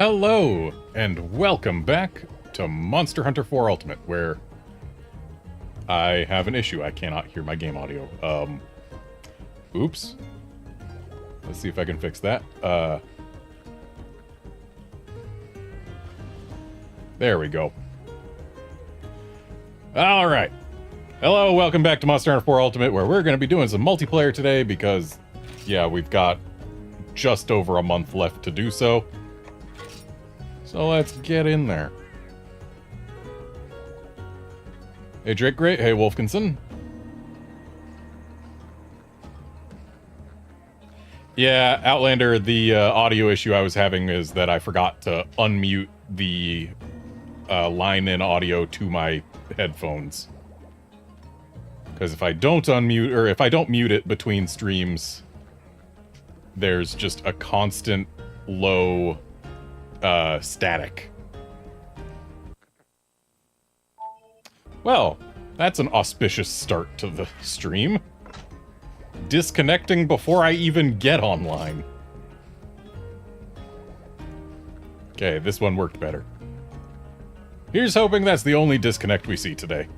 Hello, and welcome back to Monster Hunter 4 Ultimate, where I have an issue. I cannot hear my game audio. Oops. Let's see if I can fix that. There we go. Alright. Hello, welcome back to Monster Hunter 4 Ultimate, where we're going to be doing some multiplayer today because, yeah, we've got just over a month left to do so. So let's get in there. Hey Drake Great, hey Wolfkinson. Yeah, Outlander, the audio issue I was having is that I forgot to unmute the line-in audio to my headphones. Because if I don't unmute, or if I don't mute it between streams, there's just a constant low static. Well, that's an auspicious start to the stream. Disconnecting before I even get online. Okay, this one worked better. Here's hoping that's the only disconnect we see today.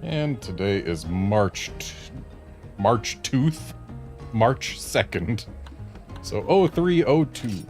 And today is March 2nd. So 0302.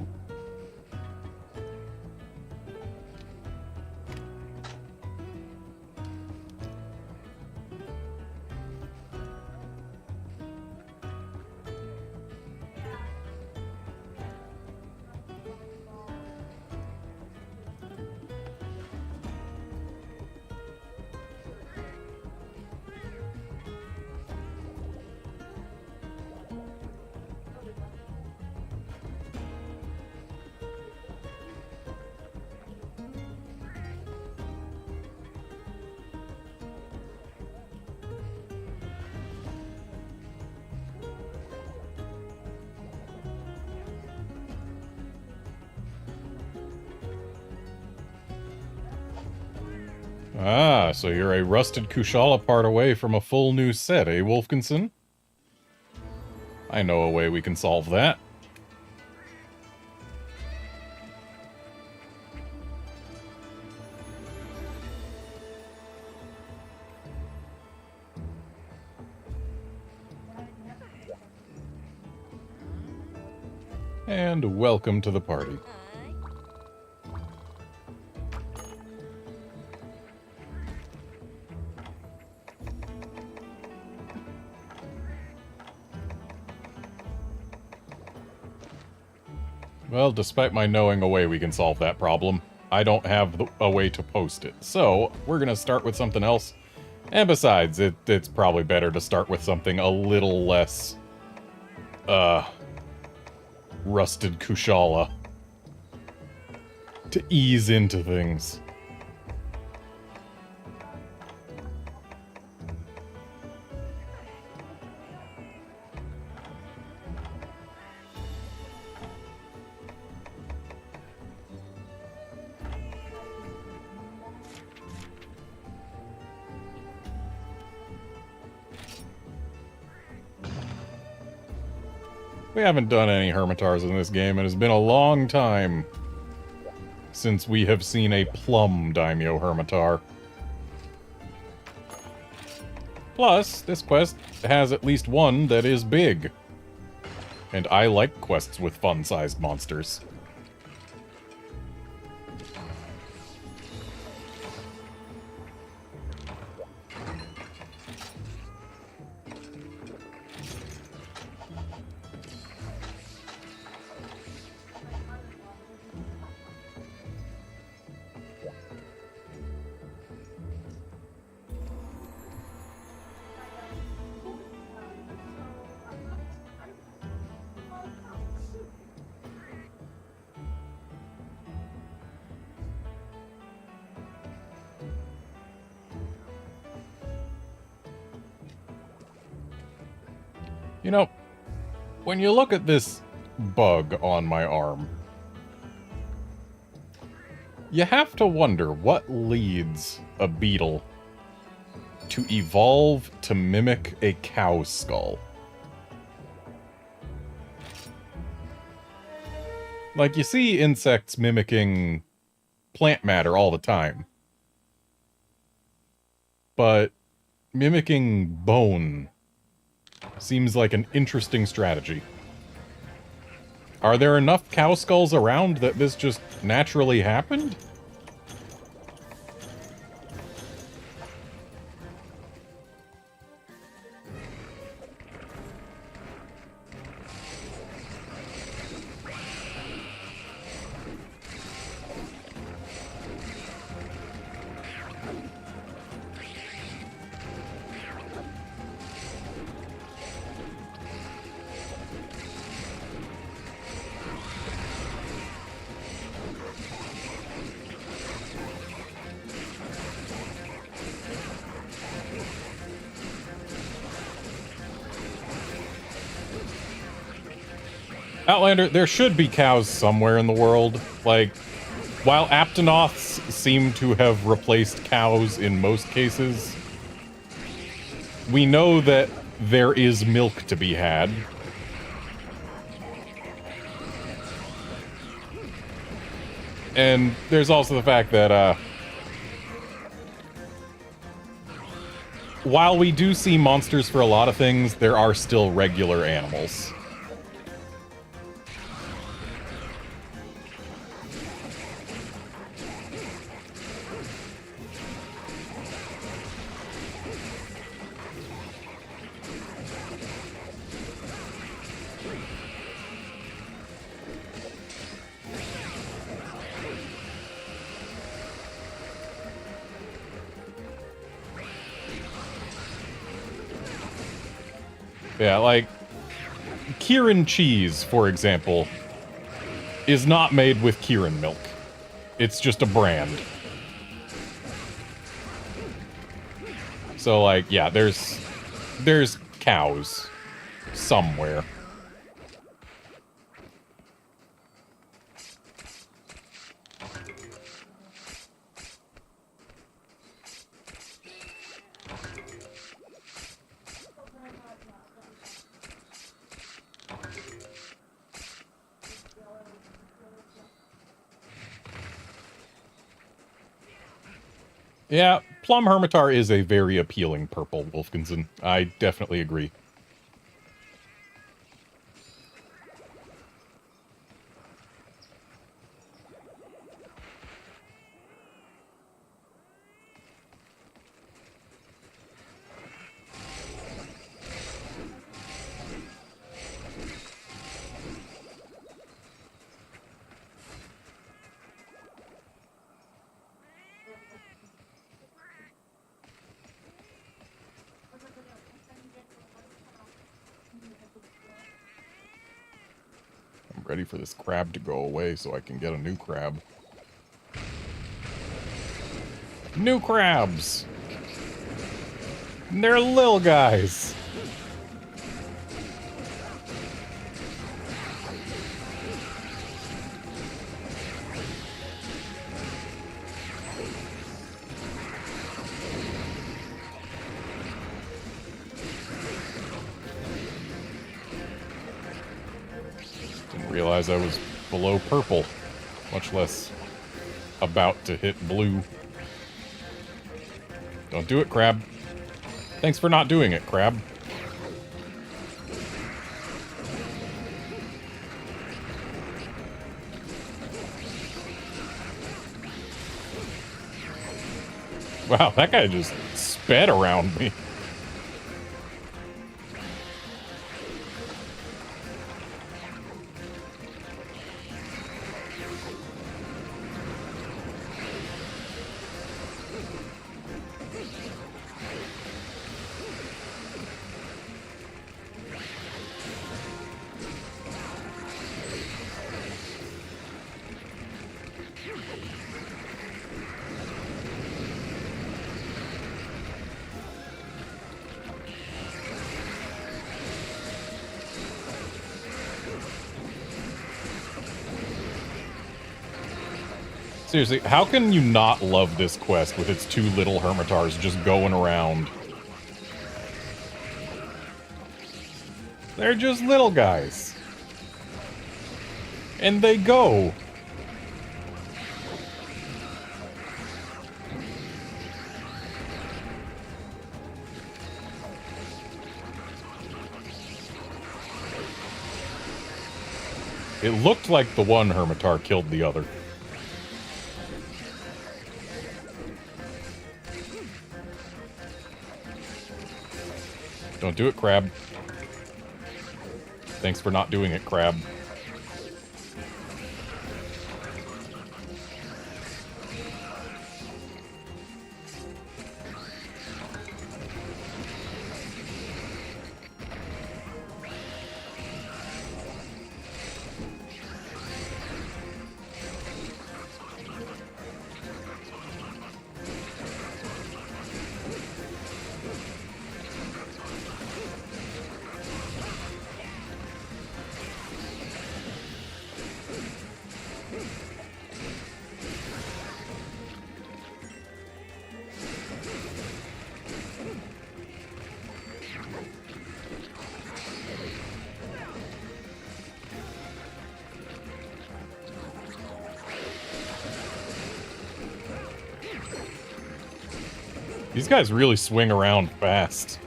Ah, so you're a rusted Kushala part away from a full new set, eh, Wolfkinson? I know a way we can solve that. And welcome to the party. Well, despite my knowing a way we can solve that problem, I don't have a way to post it. So, we're gonna start with something else. And besides, it's probably better to start with something a little less, rusted Kushala. To ease into things. We haven't done any Hermitars in this game, and it's been a long time since we have seen a plum Daimyo Hermitar. Plus, this quest has at least one that is big. And I like quests with fun-sized monsters. You know, when you look at this bug on my arm, You have to wonder what leads a beetle to evolve to mimic a cow's skull. Like, you see insects mimicking plant matter all the time. But mimicking bone seems like an interesting strategy. Are there enough cow skulls around that this just naturally happened? Outlander, there should be cows somewhere in the world. Like, while Aptonoths seem to have replaced cows in most cases, we know that there is milk to be had. And there's also the fact that, while we do see monsters for a lot of things, there are still regular animals. Yeah, like, Kirin cheese, for example, is not made with Kirin milk. It's just a brand. So, like, yeah, there's cows somewhere. Yeah, Plum Hermitar is a very appealing purple, Wolfkinson. I definitely agree. Ready for this crab to go away so I can get a new crab. New crabs! And they're little guys! Realize I was below purple, much less about to hit blue. Don't do it, crab. Thanks for not doing it, crab. Wow, that guy just sped around me. Seriously, how can you not love this quest with its two little hermitars just going around? They're just little guys. And they go. It looked like the one hermitar killed the other. Don't do it, Crab. Thanks for not doing it, Crab. These guys really swing around fast.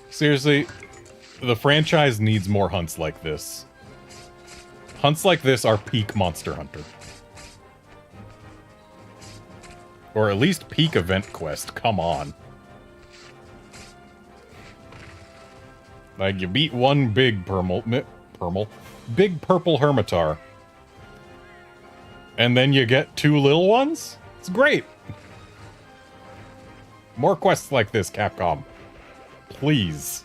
Seriously, the franchise needs more hunts like this. Hunts like this are peak Monster Hunter. Or at least peak Event Quest, come on. Like, you beat one big big purple hermitar. And then you get two little ones? It's great. More quests like this, Capcom. Please.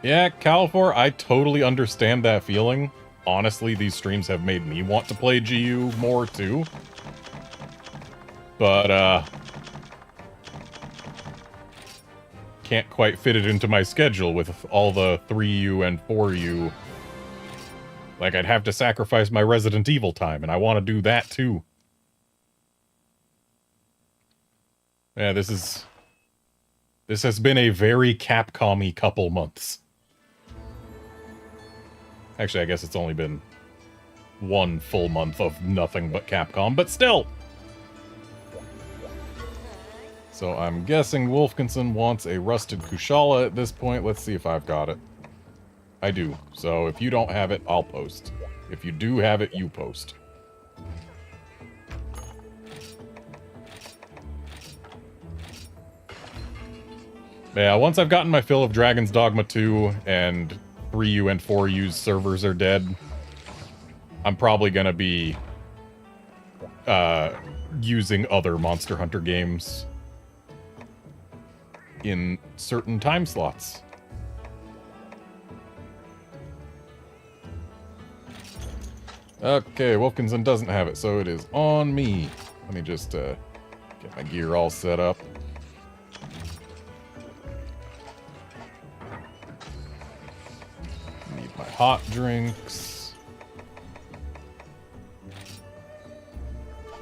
Yeah, Califor, I totally understand that feeling. Honestly, these streams have made me want to play GU more, too. But, can't quite fit it into my schedule with all the 3U and 4U. Like, I'd have to sacrifice my Resident Evil time, and I want to do that, too. Yeah, this has been a very Capcom-y couple months. Actually, I guess it's only been one full month of nothing but Capcom, but still! So I'm guessing Wolfkinson wants a Rusted Kushala at this point. Let's see if I've got it. I do. So if you don't have it, I'll post. If you do have it, you post. Yeah, once I've gotten my fill of Dragon's Dogma 2 and 3U and 4U's servers are dead, I'm probably gonna be using other Monster Hunter games in certain time slots. Okay, Wolfkinson doesn't have it, so it is on me. Let me just get my gear all set up. Need my hot drinks.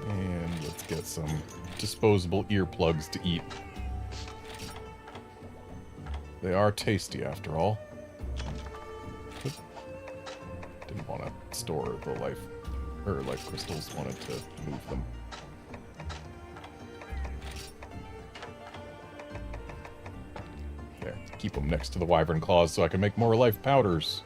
And let's get some disposable earplugs to eat. They are tasty after all. Didn't want to store the life crystals, wanted to move them. There, keep them next to the wyvern claws so I can make more life powders.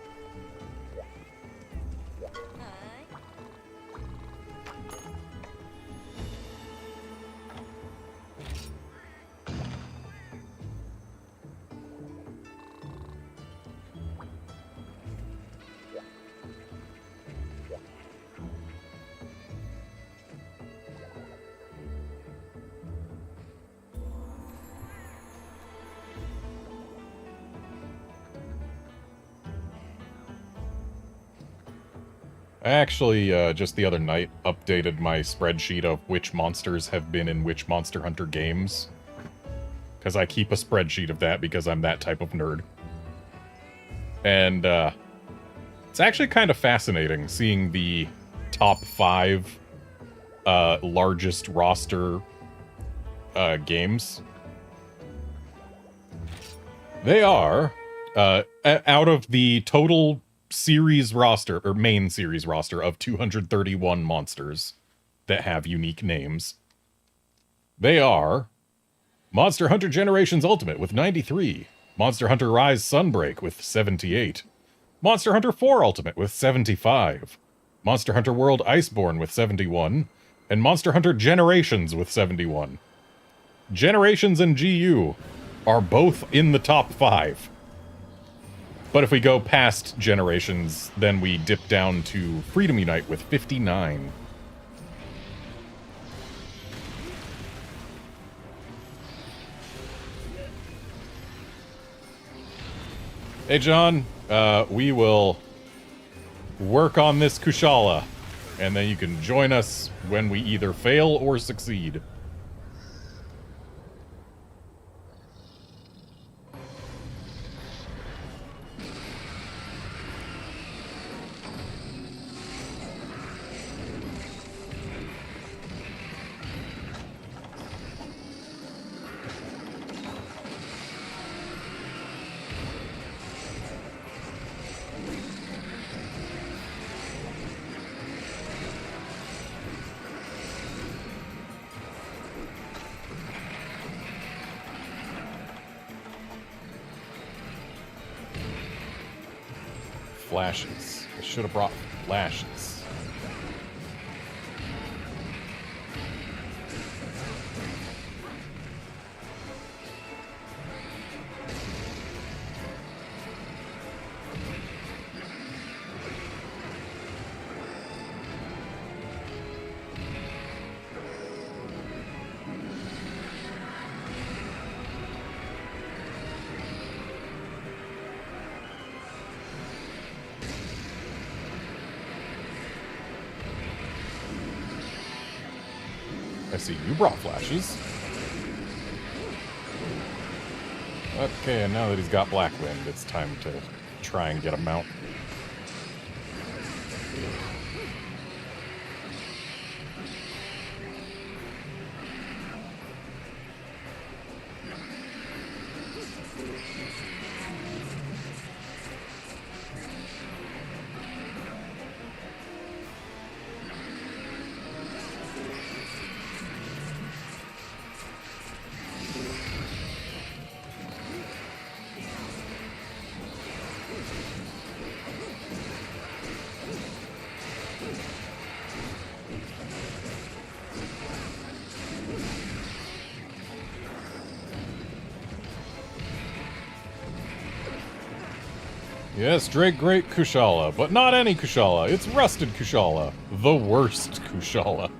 I actually, just the other night, updated my spreadsheet of which monsters have been in which Monster Hunter games. Because I keep a spreadsheet of that because I'm that type of nerd. And, it's actually kind of fascinating seeing the top 5 largest roster games. They are, out of the total series roster, or main series roster, of 231 monsters that have unique names. They are Monster Hunter Generations Ultimate with 93, Monster Hunter Rise Sunbreak with 78, Monster Hunter 4 Ultimate with 75, Monster Hunter World Iceborne with 71, and Monster Hunter Generations with 71. Generations and GU are both in the top 5. But if we go past Generations, then we dip down to Freedom Unite with 59. Hey, John, we will work on this Kushala, and then you can join us when we either fail or succeed. Flashes. I should have brought flashes. I see you brought flashes. Okay, and now that he's got Blackwind, it's time to try and get a mount. Yes, Drake Great Kushala, but not any Kushala. It's Rusted Kushala. The worst Kushala.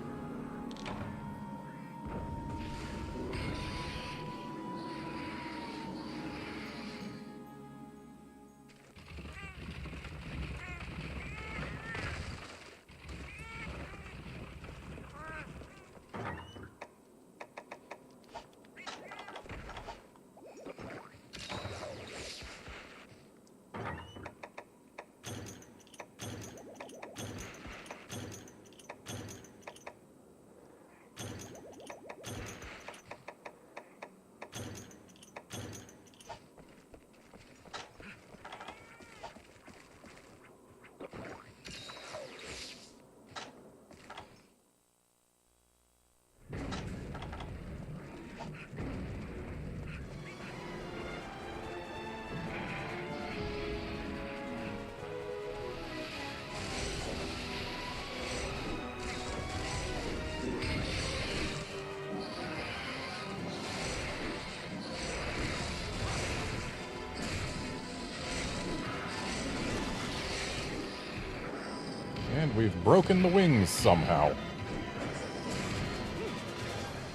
And we've broken the wings somehow.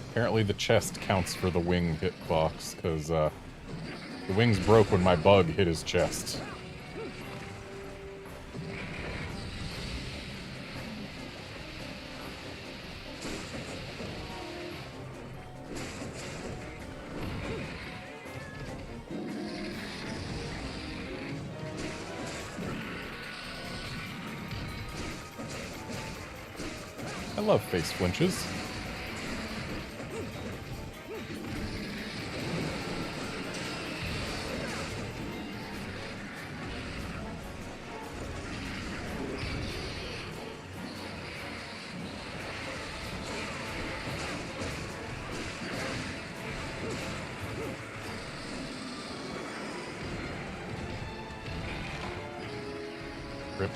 Apparently the chest counts for the wing hitbox, because the wings broke when my bug hit his chest. I love face flinches. Rip.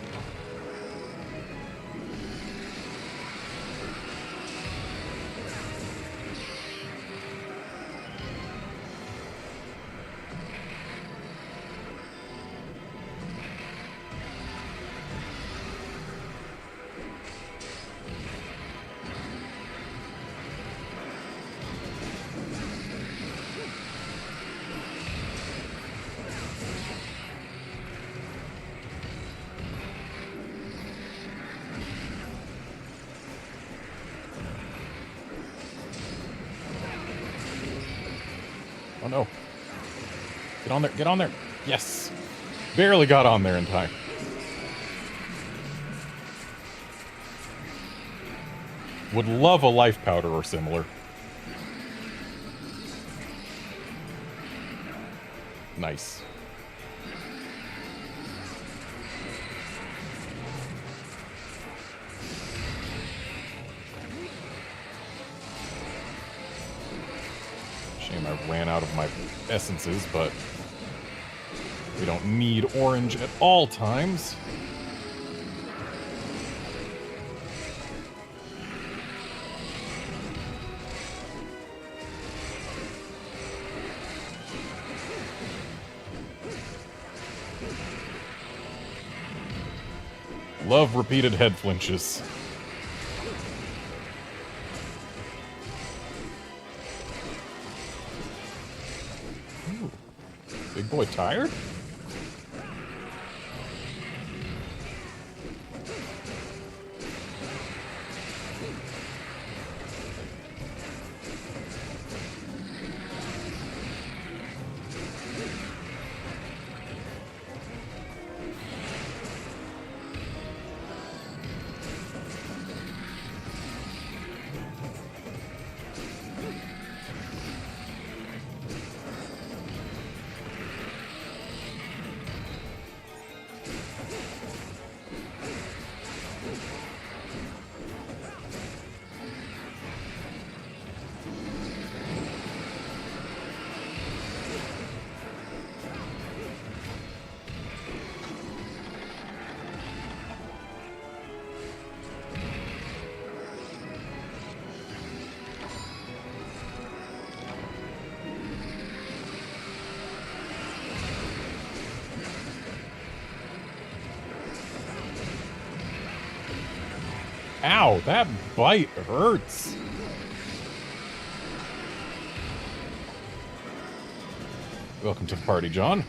Oh no. Get on there, get on there. Yes. Barely got on there in time. Would love a life powder or similar. Nice. Shame I ran out of my essences, but we don't need orange at all times. Love repeated head flinches. Ooh. Big boy tired? Ow, that bite hurts. Welcome to the party, John.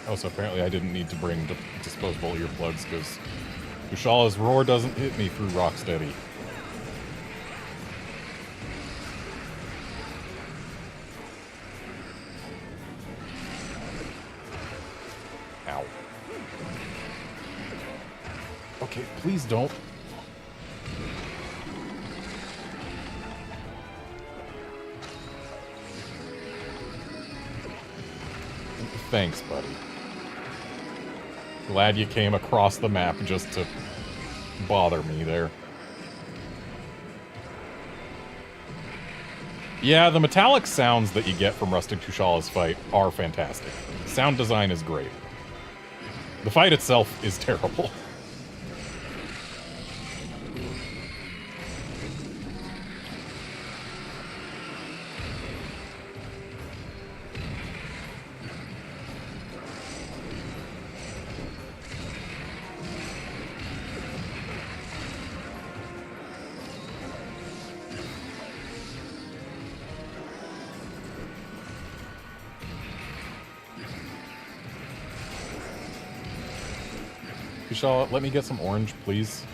Oh, so apparently I didn't need to bring disposable earplugs because Kushal's roar doesn't hit me through Rocksteady. Ow. Okay, please don't. Thanks, buddy. Glad you came across the map just to bother me there. Yeah, the metallic sounds that you get from Rustic Tushala's fight are fantastic. Sound design is great. The fight itself is terrible. Vishal, let me get some orange, please.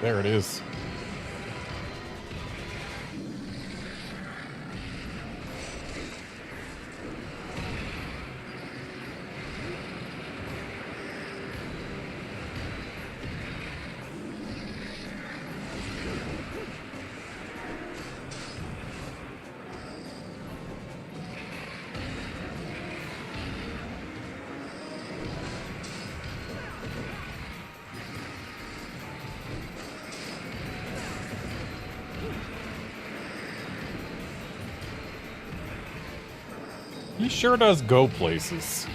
There it is. He sure does go places.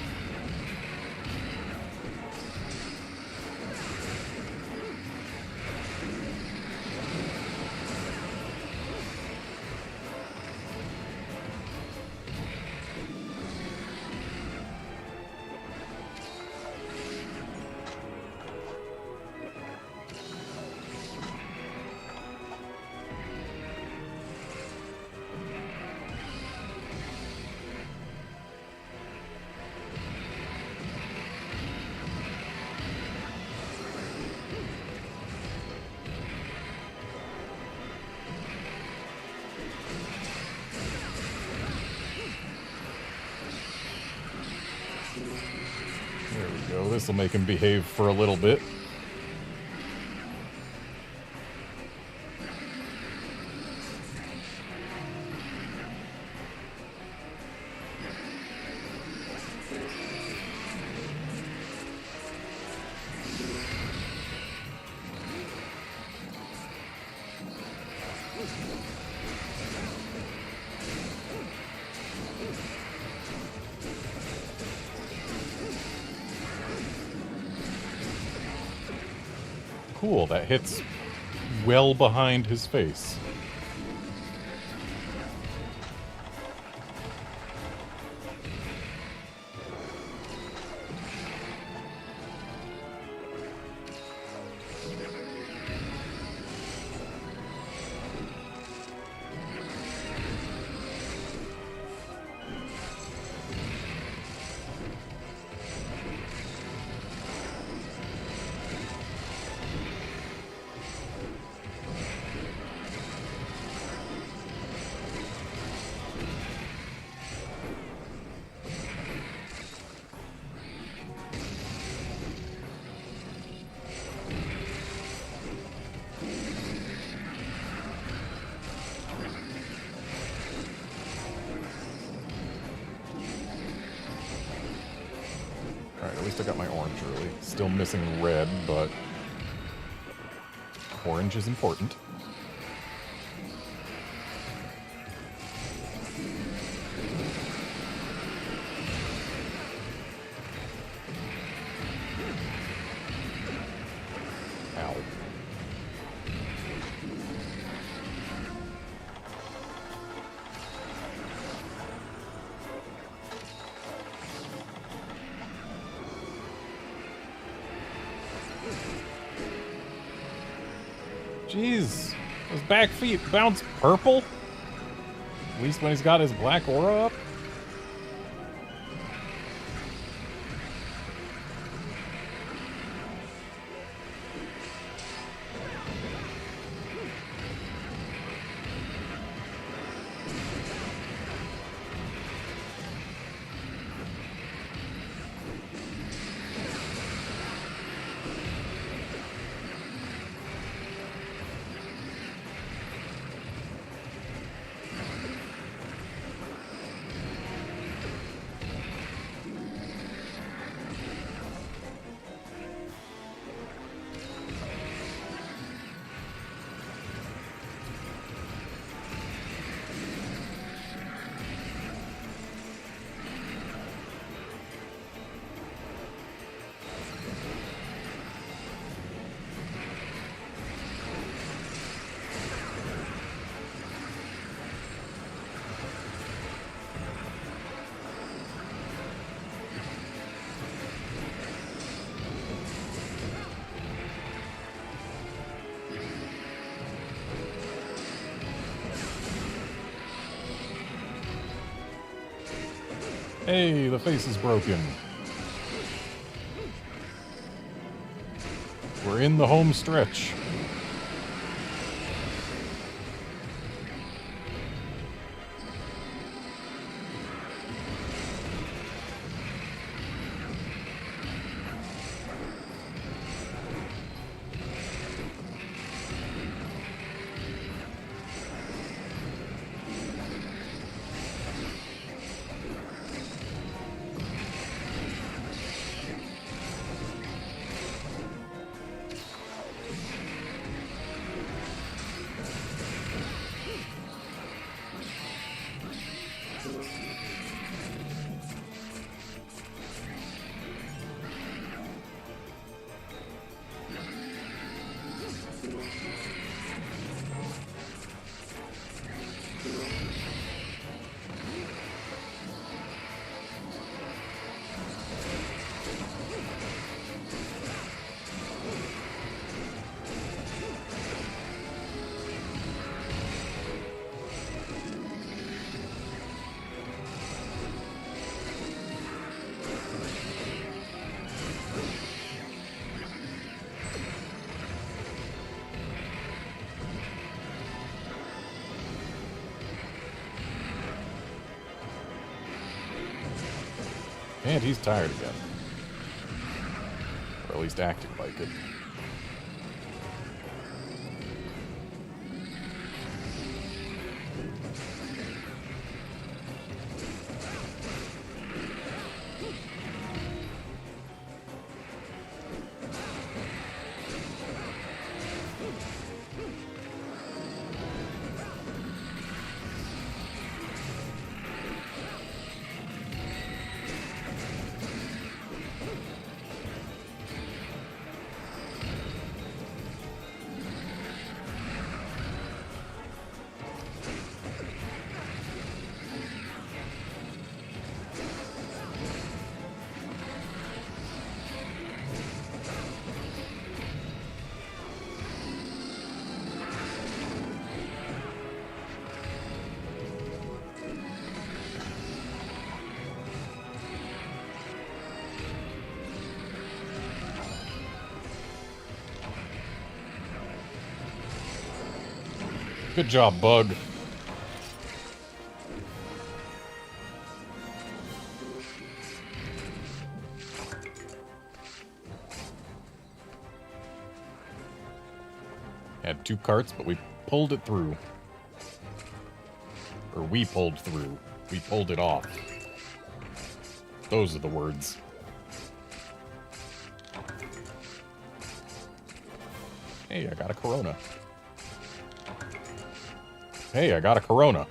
This will make him behave for a little bit. Cool, that hits well behind his face. At least I got my orange early. Still missing red, but orange is important. Ow. Jeez, his back feet bounce purple? At least when he's got his black aura up? Hey, the face is broken. We're in the home stretch. And he's tired again. Or at least acting like it. Good job, Bug. Had 2 carts, but we pulled it through. Or we pulled through. We pulled it off. Those are the words. Hey, I got a Corona. Hey, I got a Corona.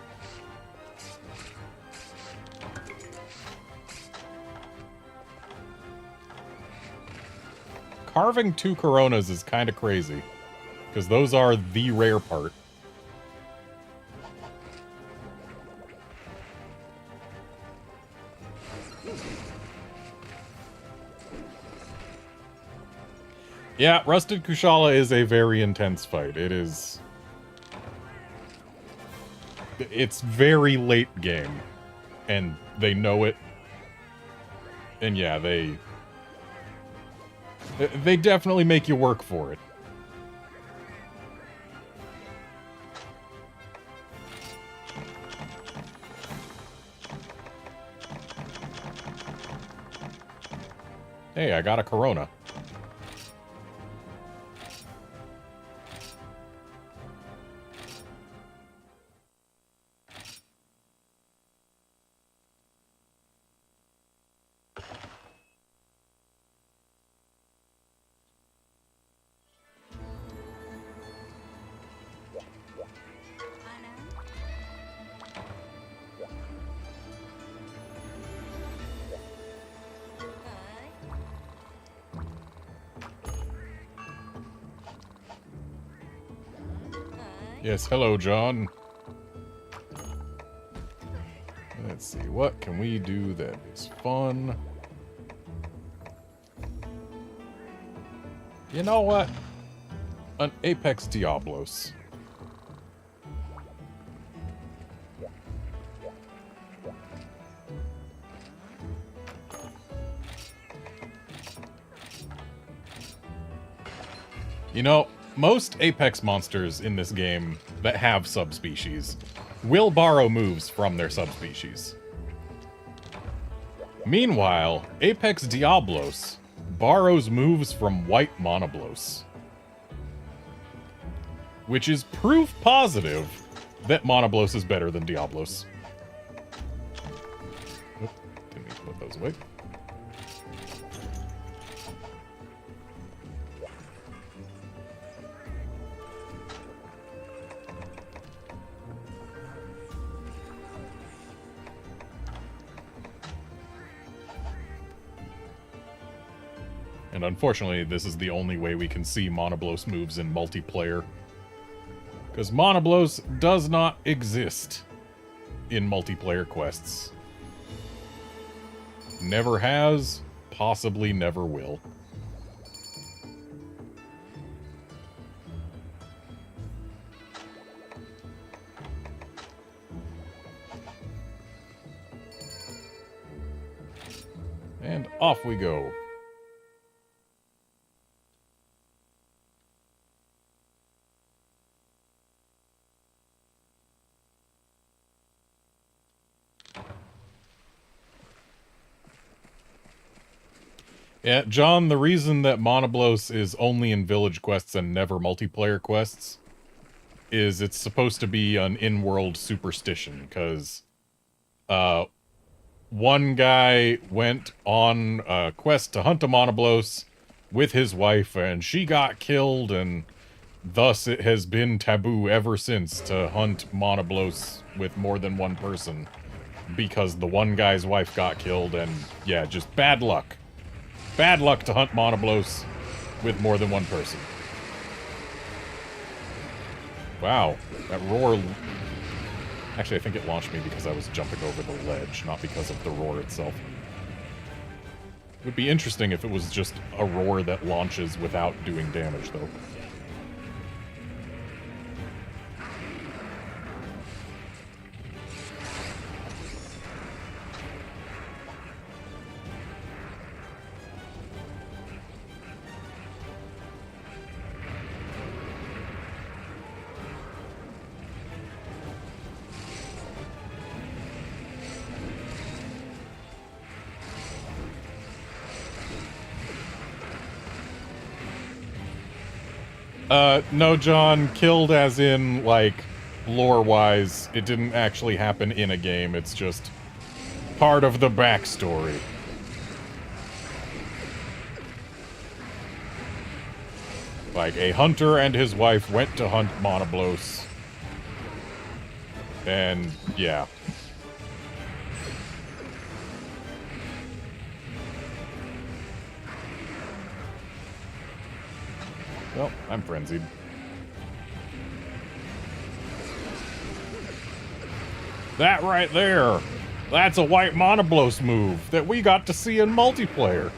Carving 2 Coronas is kind of crazy, because those are the rare part. Yeah, Rusted Kushala is a very intense fight. It is... It's very late game, and they know it. And yeah, they definitely make you work for it. Hey, I got a Corona. Yes, hello, John. Let's see, what can we do that is fun? You know what? An Apex Diablos. You know, most Apex monsters in this game that have subspecies will borrow moves from their subspecies. Meanwhile, Apex Diablos borrows moves from White Monoblos, which is proof positive that Monoblos is better than Diablos. Oop, didn't need to put those away. And unfortunately, this is the only way we can see Monoblos moves in multiplayer. Because Monoblos does not exist in multiplayer quests. Never has, possibly never will. And off we go. Yeah, John, the reason that Monoblos is only in village quests and never multiplayer quests is it's supposed to be an in-world superstition, because one guy went on a quest to hunt a Monoblos with his wife, and she got killed, and thus it has been taboo ever since to hunt Monoblos with more than one person, because the one guy's wife got killed, and yeah, just bad luck. Bad luck to hunt Monoblos with more than one person. Wow, that roar... Actually, I think it launched me because I was jumping over the ledge, not because of the roar itself. It would be interesting if it was just a roar that launches without doing damage, though. No, John, killed as in, like, lore-wise. It didn't actually happen in a game, it's just part of the backstory. Like, a hunter and his wife went to hunt Monoblos. And, yeah. Well, I'm frenzied. That right there! That's a White Monoblos move that we got to see in multiplayer.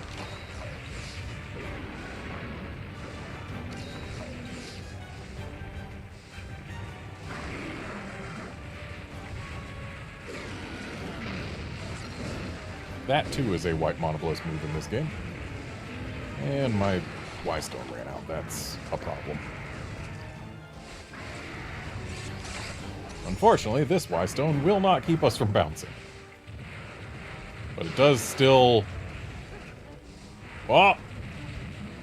That too is a White Monoblos move in this game. And my Y-Stone ran out. That's a problem. Unfortunately, this Y-Stone will not keep us from bouncing. But it does still... Oh!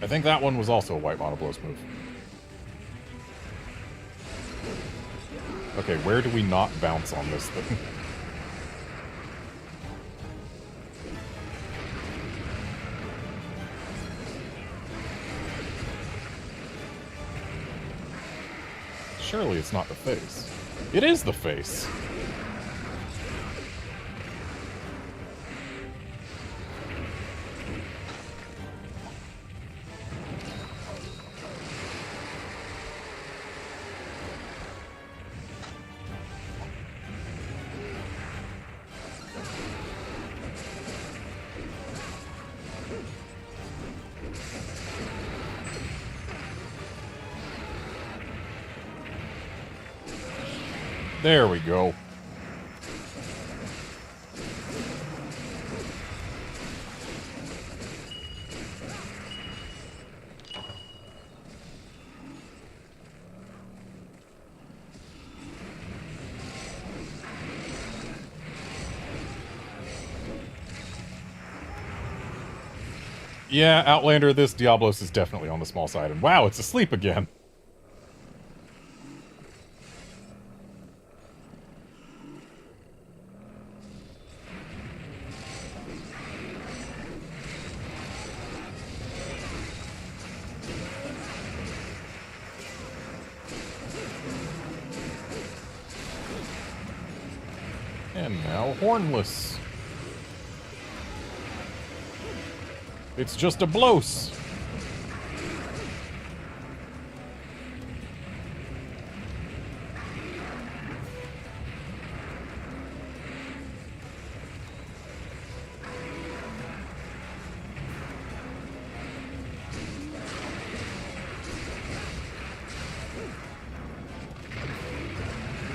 I think that one was also a White Monoblos move. Okay, where do we not bounce on this thing? Surely it's not the face. It is the face! There we go. Yeah, Outlander, this Diablos is definitely on the small side. And wow, it's asleep again. And now hornless. It's just a Blos.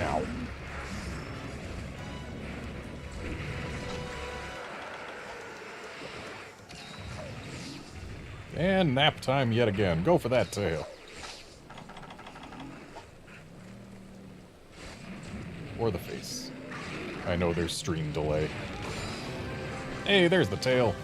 Ow. And nap time yet again. Go for that tail. Or the face. I know there's stream delay. Hey, there's the tail.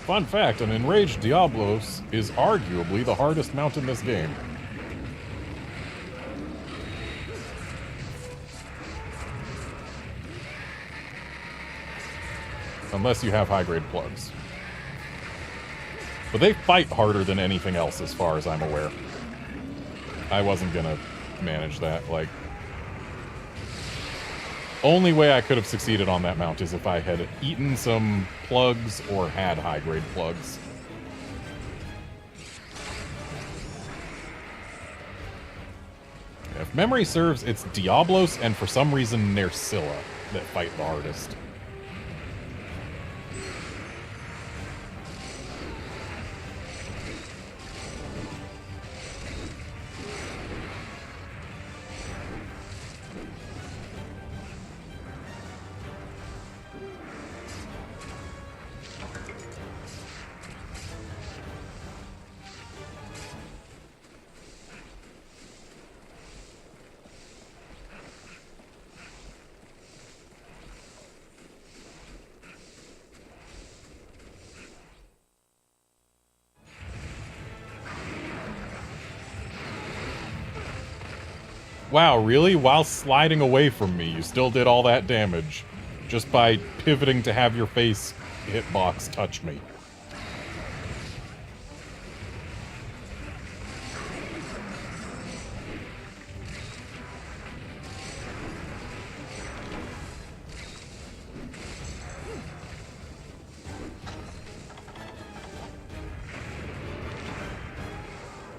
Fun fact, an enraged Diablos is arguably the hardest mount in this game. Unless you have high-grade plugs. But they fight harder than anything else as far as I'm aware. I wasn't gonna manage that, like... Only way I could have succeeded on that mount is if I had eaten some plugs or had high-grade plugs. If memory serves, it's Diablos and for some reason Nerscylla that fight the hardest. Wow, really? While sliding away from me, you still did all that damage. Just by pivoting to have your face hitbox touch me.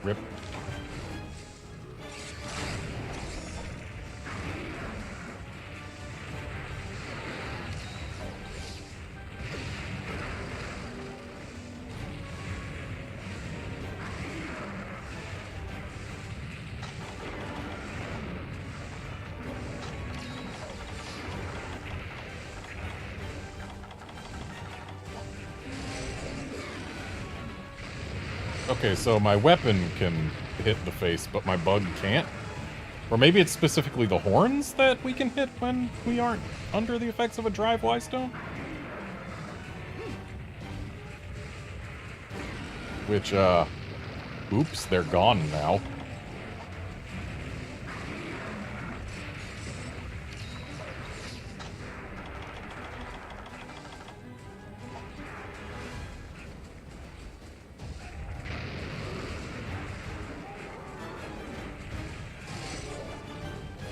Rip. Okay, so my weapon can hit the face, but my bug can't? Or maybe it's specifically the horns that we can hit when we aren't under the effects of a Drive Y-Stone? Which, oops, they're gone now.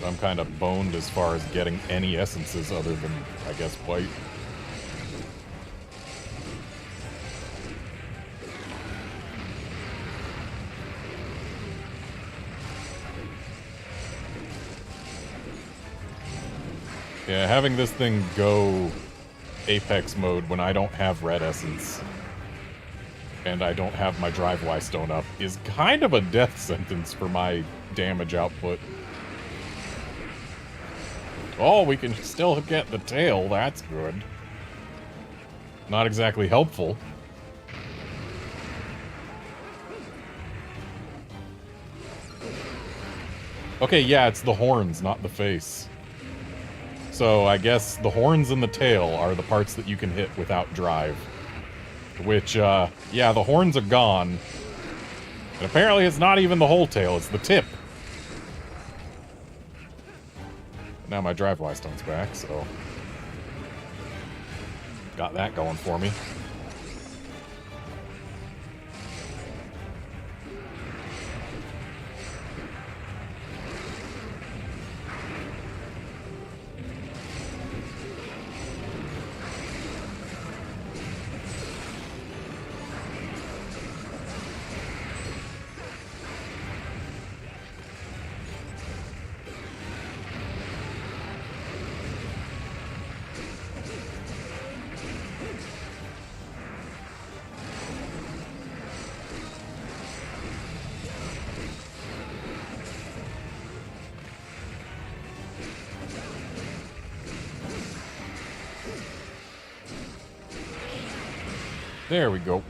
I'm kind of boned as far as getting any essences other than, I guess, white. Yeah, having this thing go Apex mode when I don't have red essence and I don't have my Drive Y-Stone up is kind of a death sentence for my damage output. Oh, we can still get the tail. That's good. Not exactly helpful. Okay, yeah, it's the horns, not the face. So I guess the horns and the tail are the parts that you can hit without drive. Which, yeah, the horns are gone. And apparently it's not even the whole tail, it's the tip. Now my drive stone's back, so... got that going for me. There we go.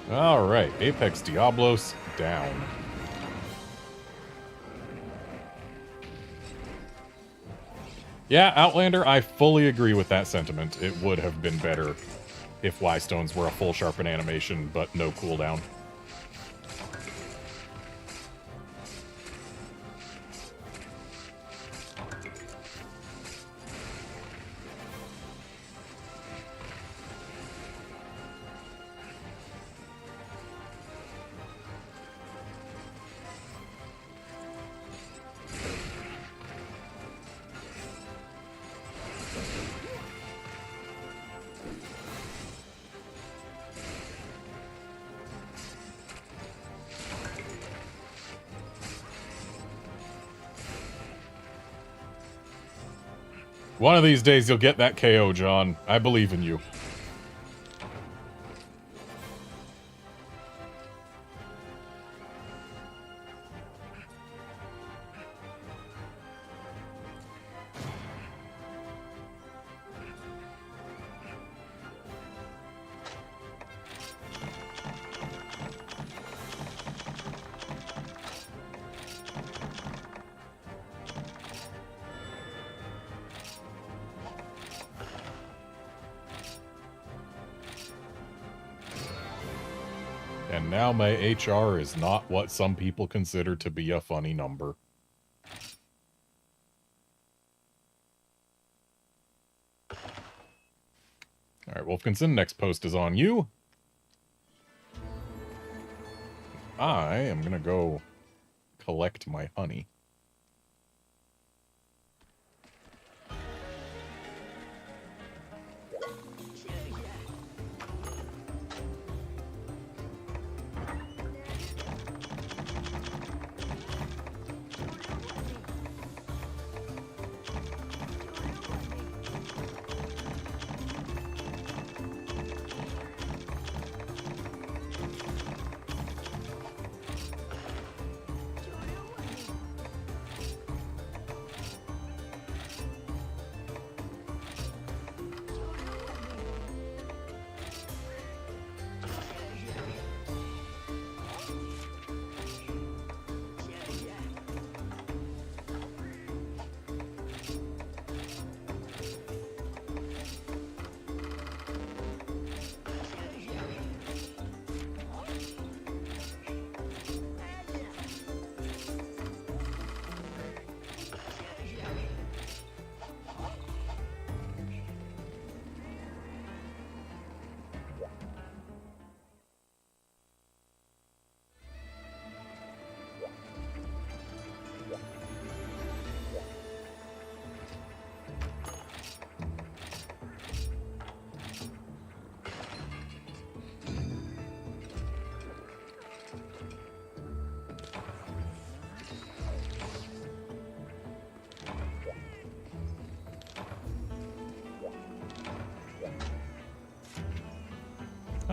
Alright, Apex Diablos down. Yeah, Outlander, I fully agree with that sentiment. It would have been better if Y-Stones were a full sharpen animation, but no cooldown. One of these days you'll get that KO, John. I believe in you. And now my HR is not what some people consider to be a funny number. Alright, Wolfkinson, next post is on you. I am gonna go collect my honey.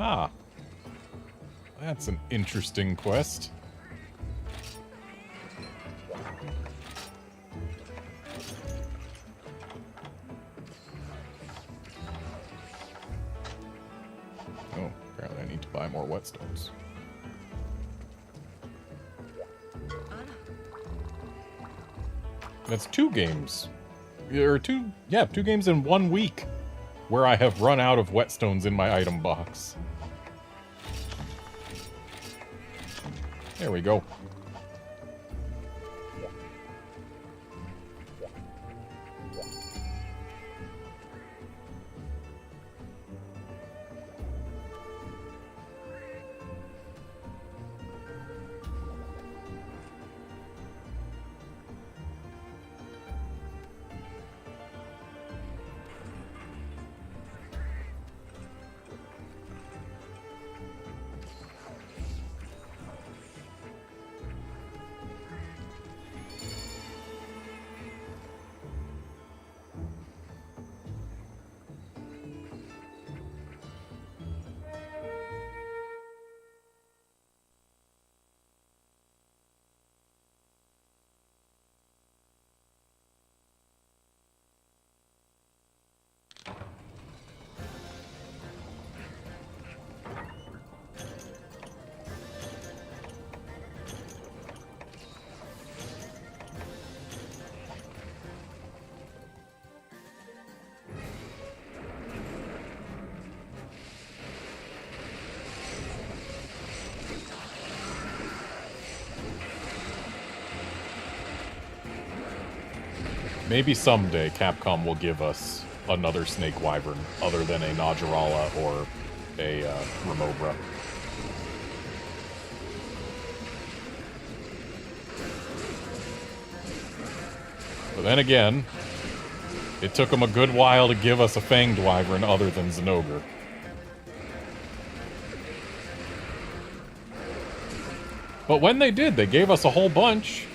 Ah. That's an interesting quest. Oh, apparently I need to buy more whetstones. That's 2 games. Or 2 games in 1 week where I have run out of whetstones in my item box. There we go. Maybe someday Capcom will give us another Snake Wyvern other than a Najarala or a Remobra. But then again, it took them a good while to give us a Fanged Wyvern other than Zinogre. But when they did, they gave us a whole bunch.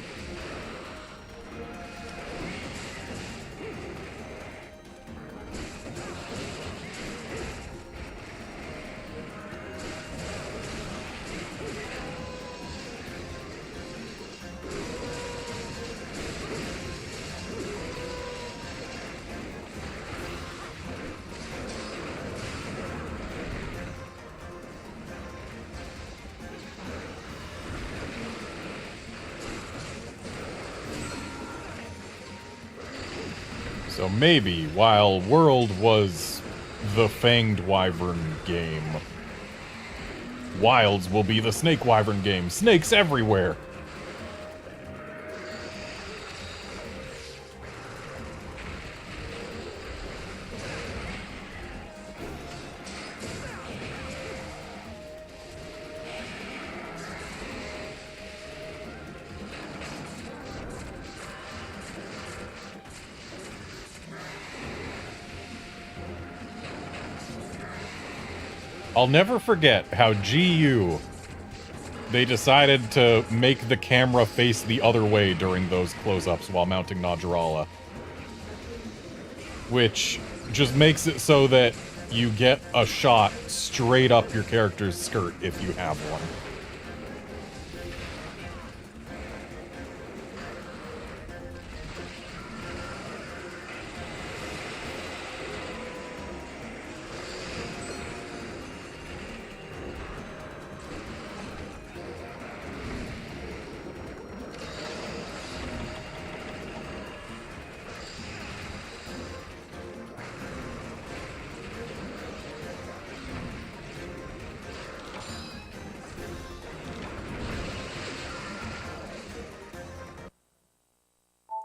So maybe, while World was the Fanged Wyvern game, Wilds will be the Snake Wyvern game. Snakes everywhere! I'll never forget how GU, they decided to make the camera face the other way during those close-ups while mounting Najarala. Which just makes it so that you get a shot straight up your character's skirt if you have one.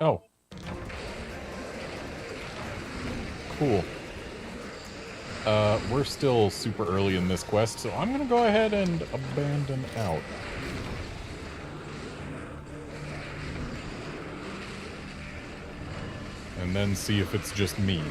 Oh. Cool. We're still super early in this quest, so I'm gonna go ahead and abandon out. And then see if it's just me.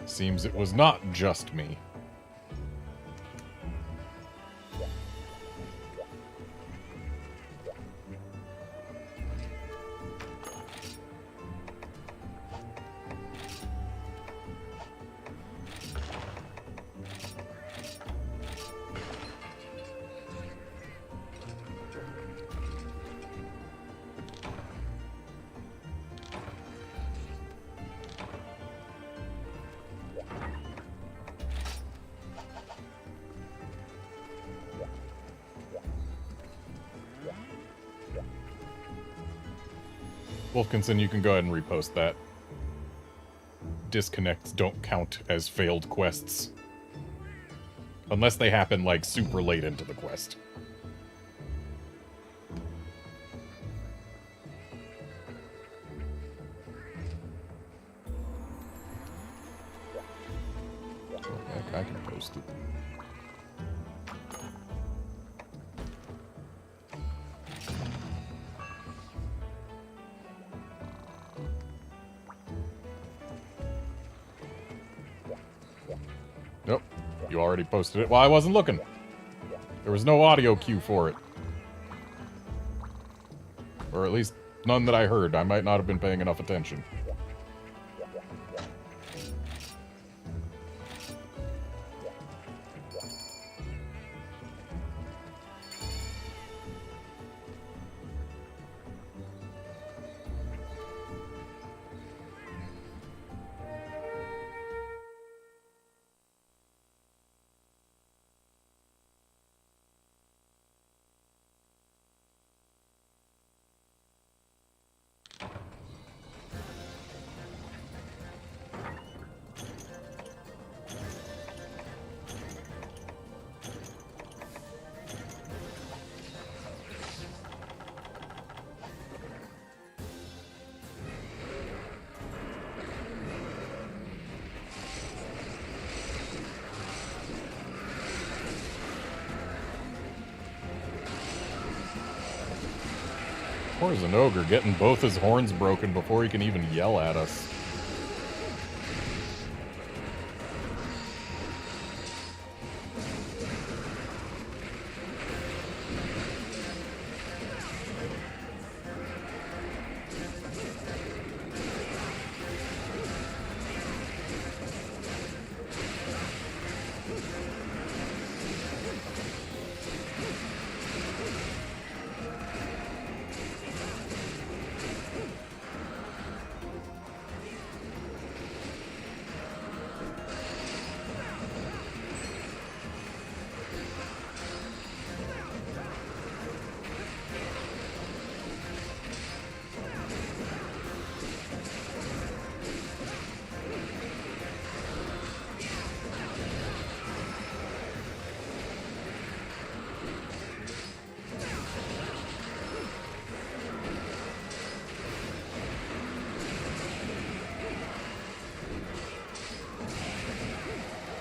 Seems it was not just me. Wolfkinson, you can go ahead and repost that. Disconnects don't count as failed quests. Unless they happen, like, super late into the quest. Oh, heck, I can post it. Nope. You already posted it. Well, I wasn't looking. There was no audio cue for it. Or at least none that I heard. I might not have been paying enough attention. Poor Zenogre getting both his horns broken before he can even yell at us.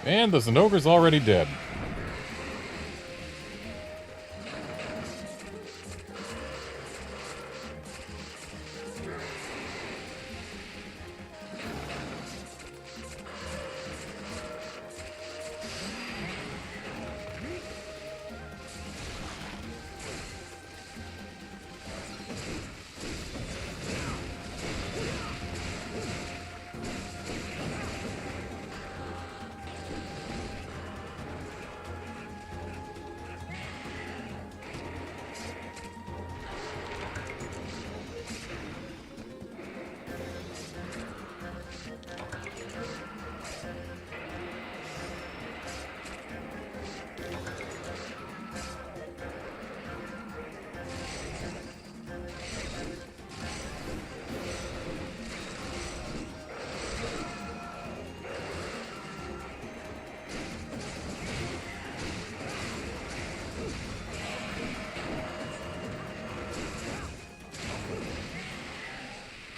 And the Zenogre's already dead.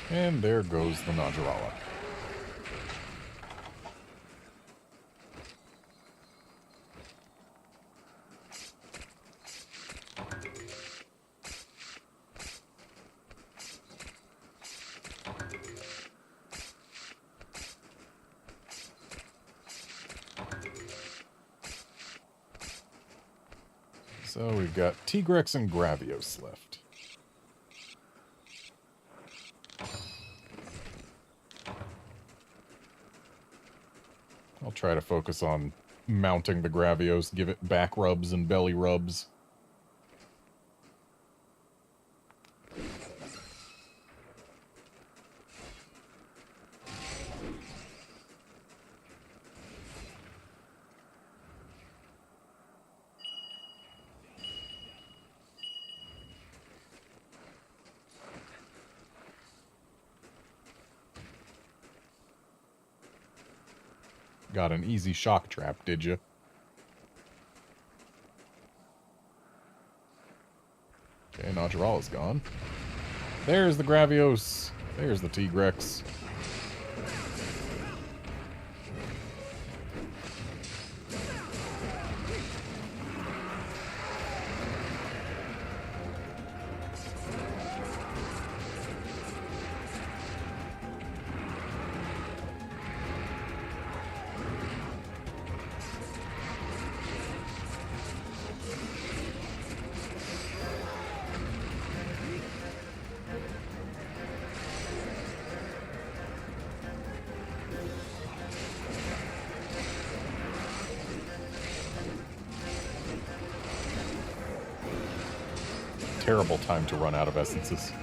And there goes the Najarala. So we've got Tigrex and Gravios left. I'll try to focus on mounting the Gravios, give it back rubs and belly rubs. Got an easy shock trap, did you? Okay, Najarala's gone. There's the Gravios. There's the Tigrex. Terrible time to run out of essences.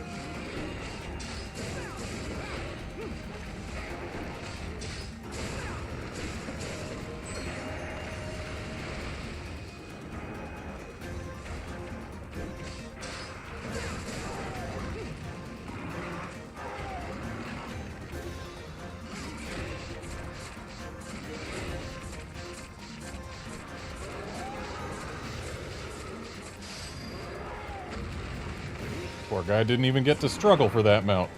Poor guy didn't even get to struggle for that mount.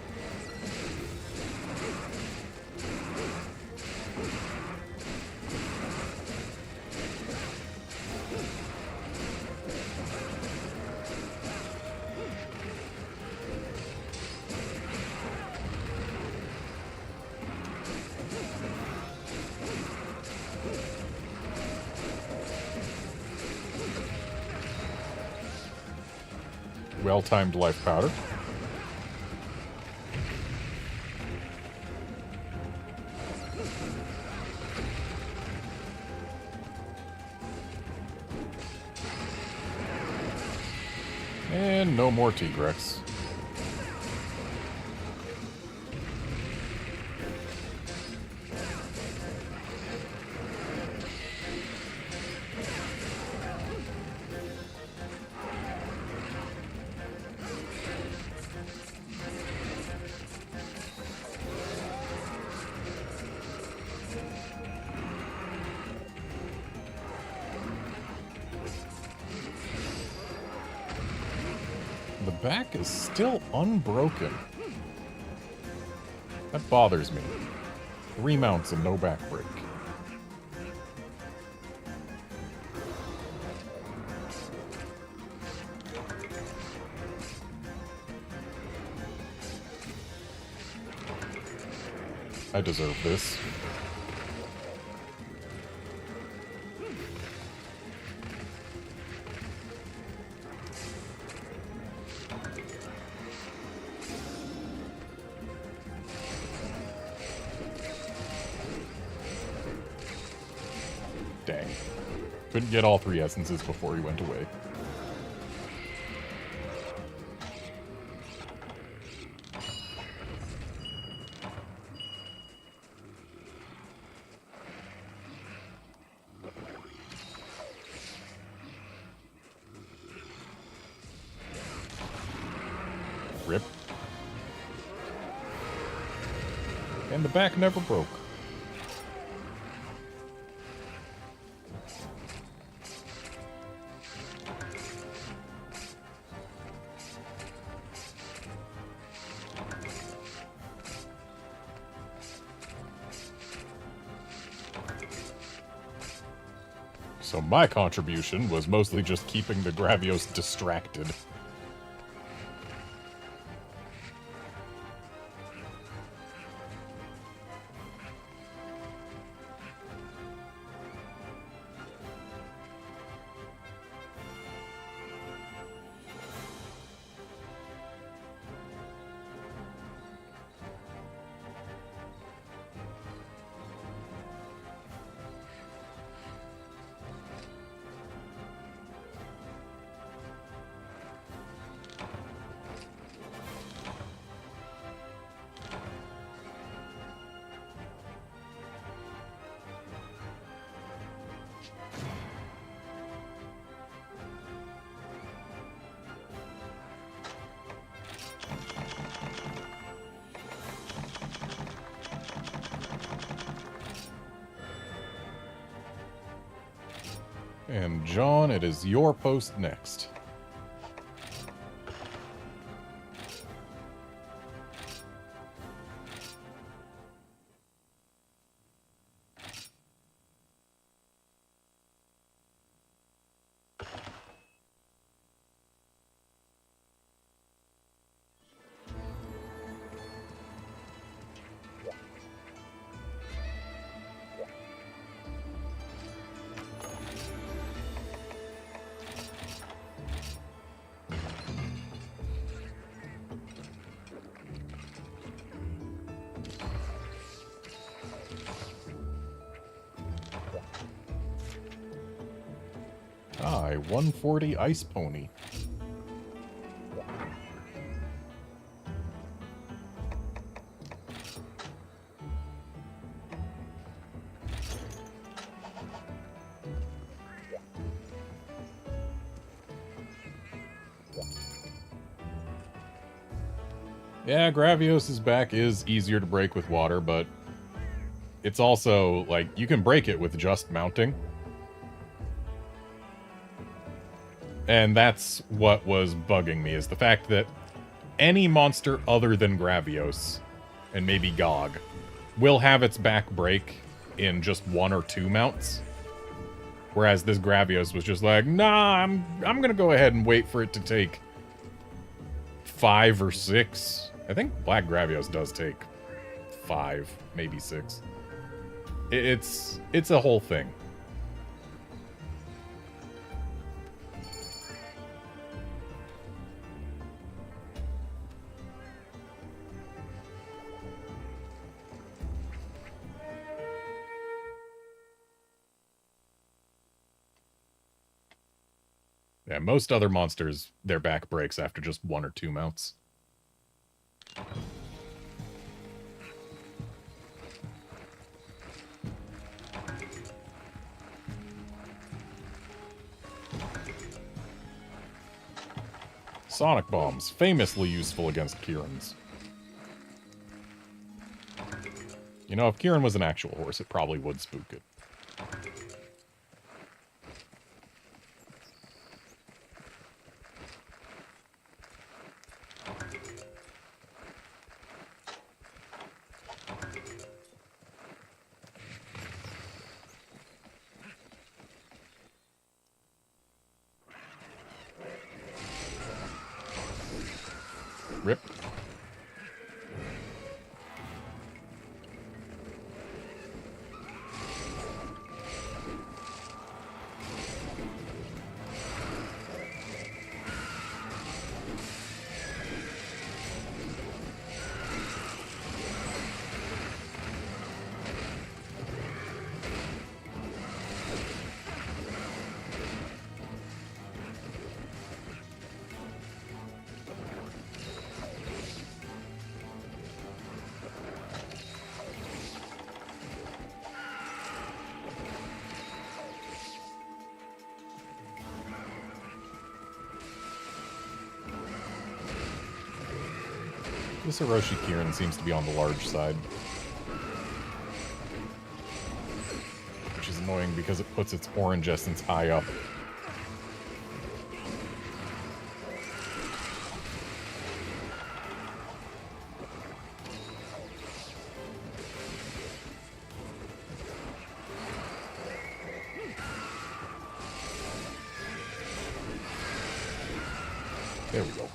Well-timed life powder. And no more Tigrex. The back is still unbroken. That bothers me. 3 mounts and no back break. I deserve this. Dang. Couldn't get all 3 essences before he went away. Rip. And the back never broke. So my contribution was mostly just keeping the Gravios distracted. And John, it is your post next. Ah, a 140 Ice Pony. Yeah, Gravios' back is easier to break with water, but it's also, like, you can break it with just mounting. And that's what was bugging me, is the fact that any monster other than Gravios, and maybe Gog, will have its back break in just 1 or 2 mounts. Whereas this Gravios was just like, nah, I'm gonna go ahead and wait for it to take 5 or 6. I think Black Gravios does take 5, maybe 6. It's a whole thing. Yeah, most other monsters, their back breaks after just 1 or 2 mounts. Sonic Bombs, famously useful against Kieran's. You know, if Kieran was an actual horse, it probably would spook it. Rip. This Hiroshi Kieran seems to be on the large side. Which is annoying because it puts its orange essence high up. There we go.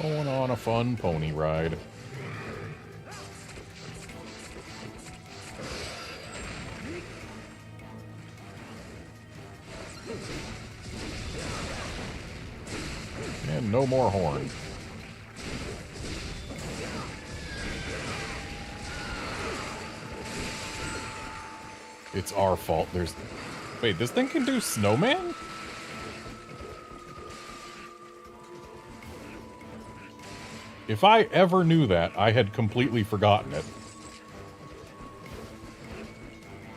Going on a fun pony ride. And no more horn. It's our fault. There's... Wait, this thing can do snowman? If I ever knew that, I had completely forgotten it.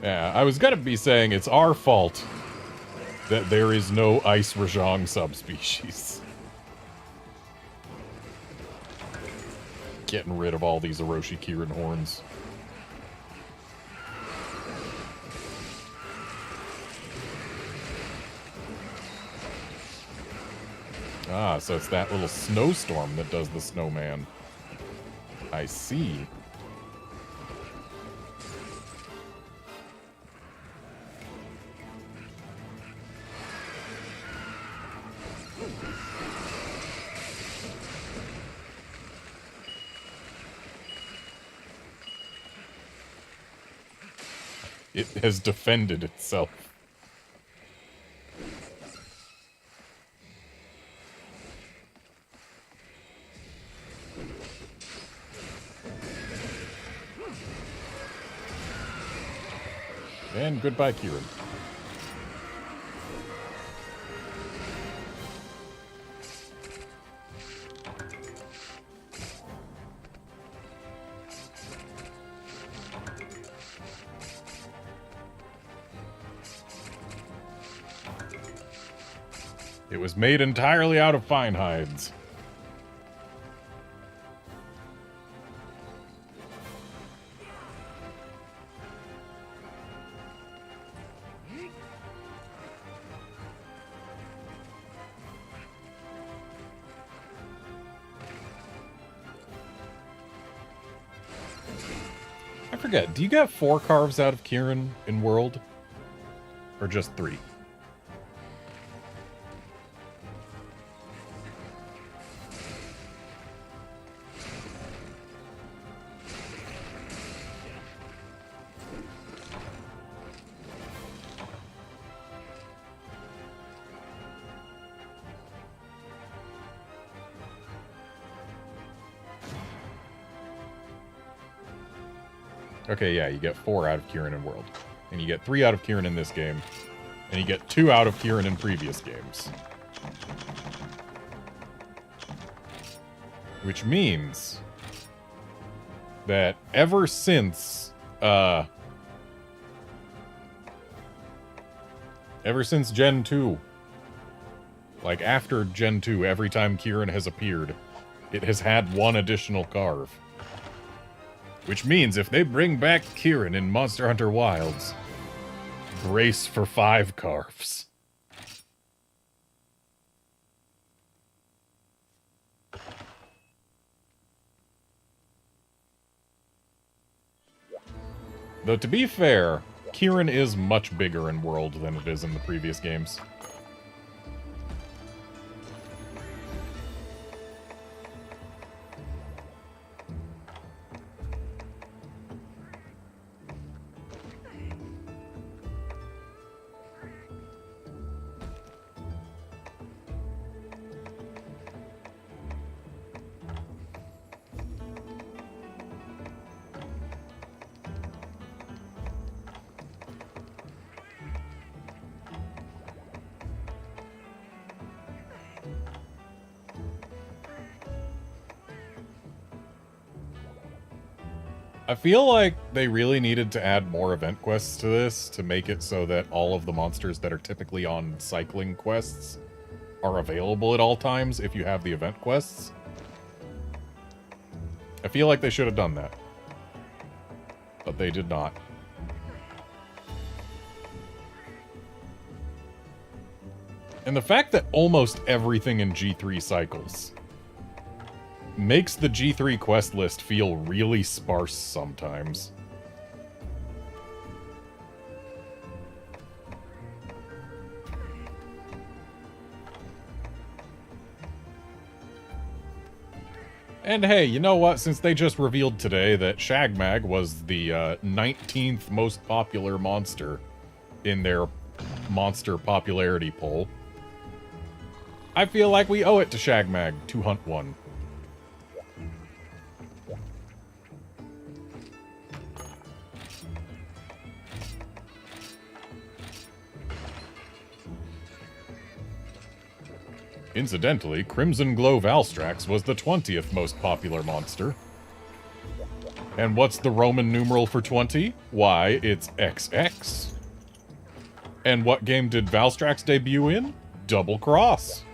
Yeah, I was gonna be saying it's our fault that there is no ice Rajang subspecies. Getting rid of all these Orochi Kirin horns. Ah, so it's that little snowstorm that does the snowman. I see. It has defended itself. And goodbye, Kirin. It was made entirely out of fine hides. I forget, do you get 4 carves out of Kirin in World? Or just 3? Okay, yeah, you get 4 out of Kirin in World. And you get 3 out of Kirin in this game. And you get 2 out of Kirin in previous games. Which means that ever since Gen 2, like after Gen 2, every time Kirin has appeared, it has had 1 additional carve. Which means if they bring back Kirin in Monster Hunter Wilds, brace for 5 carves. Though to be fair, Kirin is much bigger in World than it is in the previous games. I feel like they really needed to add more event quests to this to make it so that all of the monsters that are typically on cycling quests are available at all times if you have the event quests. I feel like they should have done that. But they did not. And the fact that almost everything in G3 cycles makes the G3 quest list feel really sparse sometimes. And hey, you know what? Since they just revealed today that Shagmag was the 19th most popular monster in their monster popularity poll, I feel like we owe it to Shagmag to hunt one. Incidentally, Crimson Glow Valstrax was the 20th most popular monster. And what's the Roman numeral for 20? Why, it's XX. And what game did Valstrax debut in? Double Cross.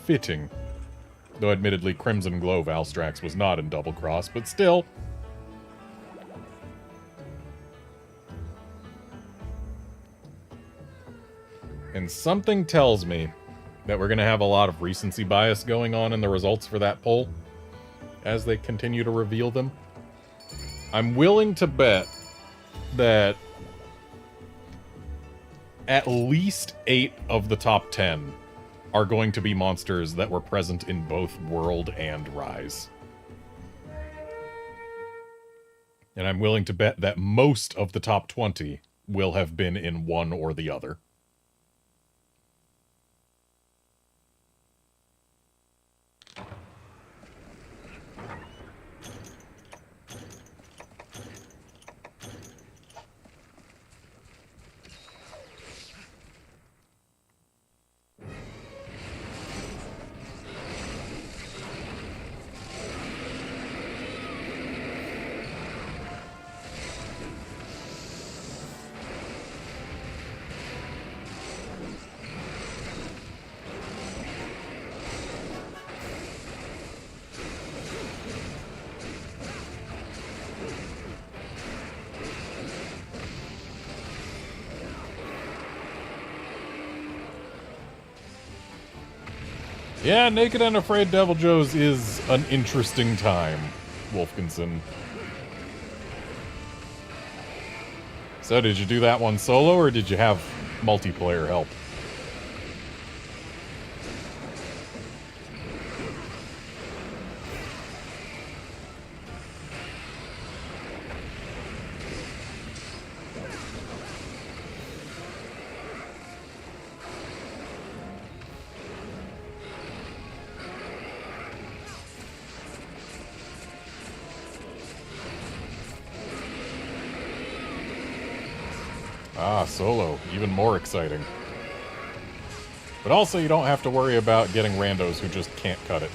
Fitting. Though admittedly, Crimson Glow Valstrax was not in Double Cross, but still. And something tells me that we're going to have a lot of recency bias going on in the results for that poll as they continue to reveal them. I'm willing to bet that at least 8 of the top 10 are going to be monsters that were present in both World and Rise. And I'm willing to bet that most of the top 20 will have been in one or the other. Yeah, Naked and Afraid Devil Joe's is an interesting time, Wolfkinson. So, did you do that one solo, or did you have multiplayer help? Ah, solo. Even more exciting. But also, you don't have to worry about getting randos who just can't cut it.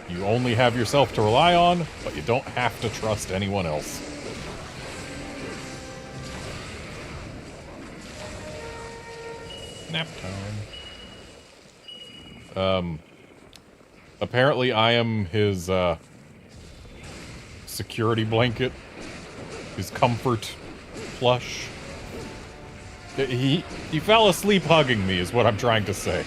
You only have yourself to rely on, but you don't have to trust anyone else. Nap time. Apparently I am his, security blanket. His comfort plush. He fell asleep hugging me, is what I'm trying to say.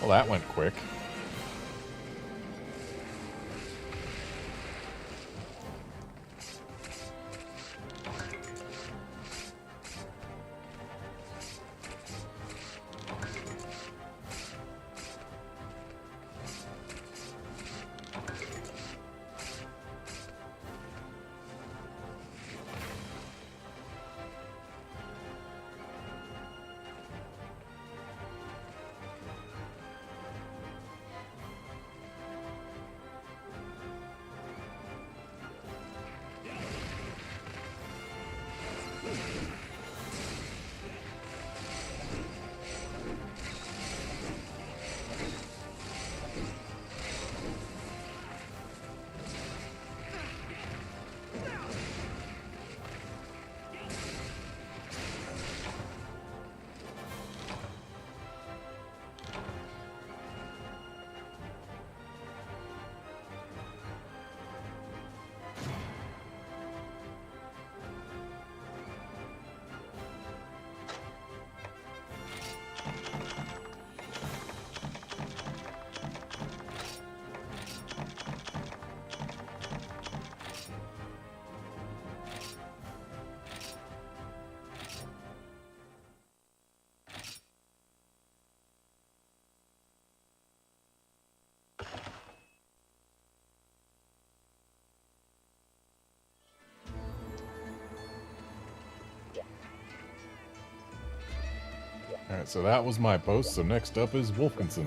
Well, that went quick. Alright, so that was my post, so next up is Wolfkinson.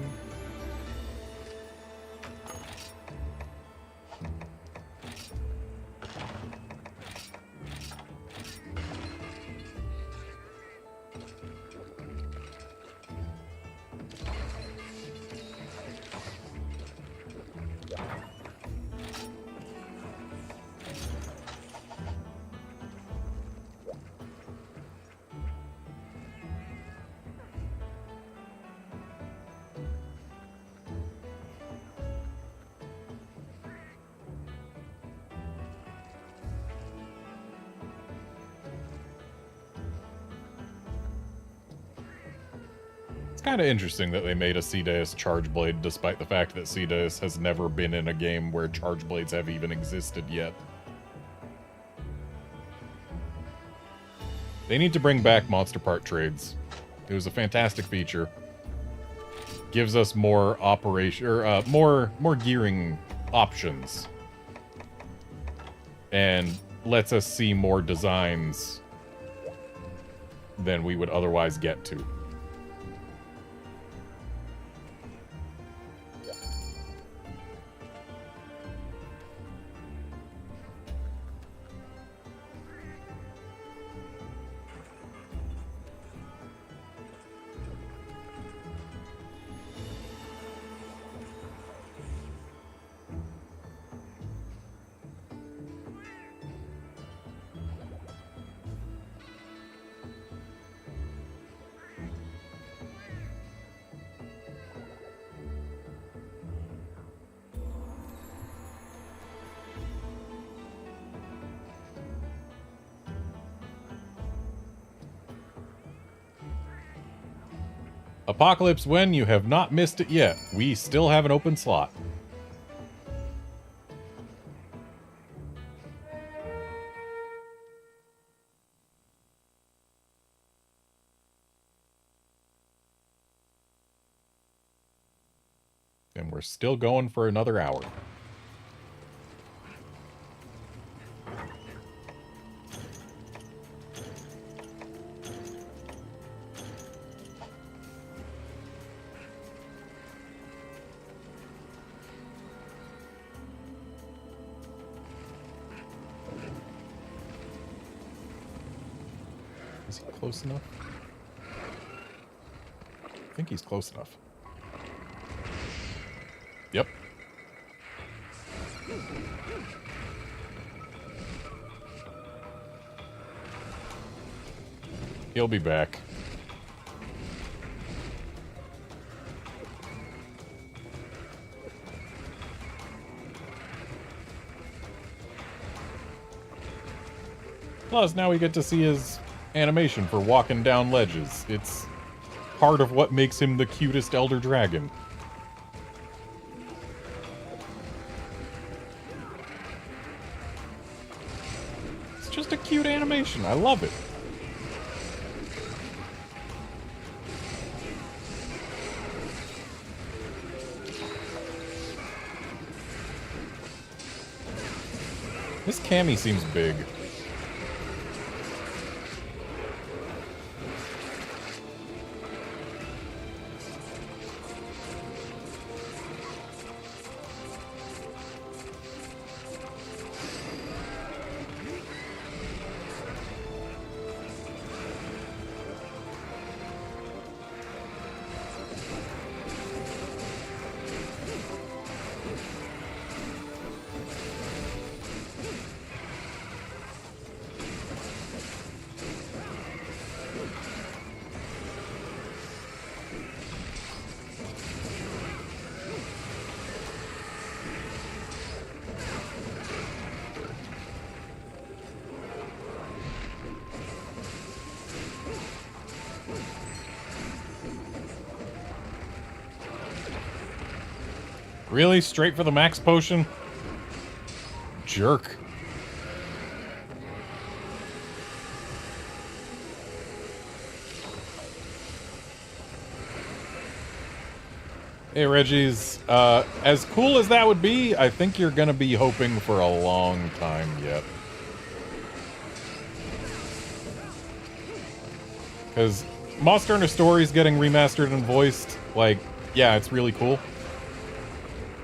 Kind of interesting that they made a C-Deus charge blade, despite the fact that C-Deus has never been in a game where charge blades have even existed yet. They need to bring back monster part trades. It was a fantastic feature. Gives us more operation, or more gearing options, and lets us see more designs than we would otherwise get to. Apocalypse when you have not missed it yet. We still have an open slot. And we're still going for another hour. Is he close enough? I think he's close enough. Yep. He'll be back. Plus, now we get to see his animation for walking down ledges. It's part of what makes him the cutest Elder Dragon. It's just a cute animation. I love it. This Cammy seems big. Really? Straight for the max potion? Jerk. Hey, Reggie's, as cool as that would be, I think you're gonna be hoping for a long time yet. Because Monster Hunter Stories getting remastered and voiced, like, yeah, it's really cool.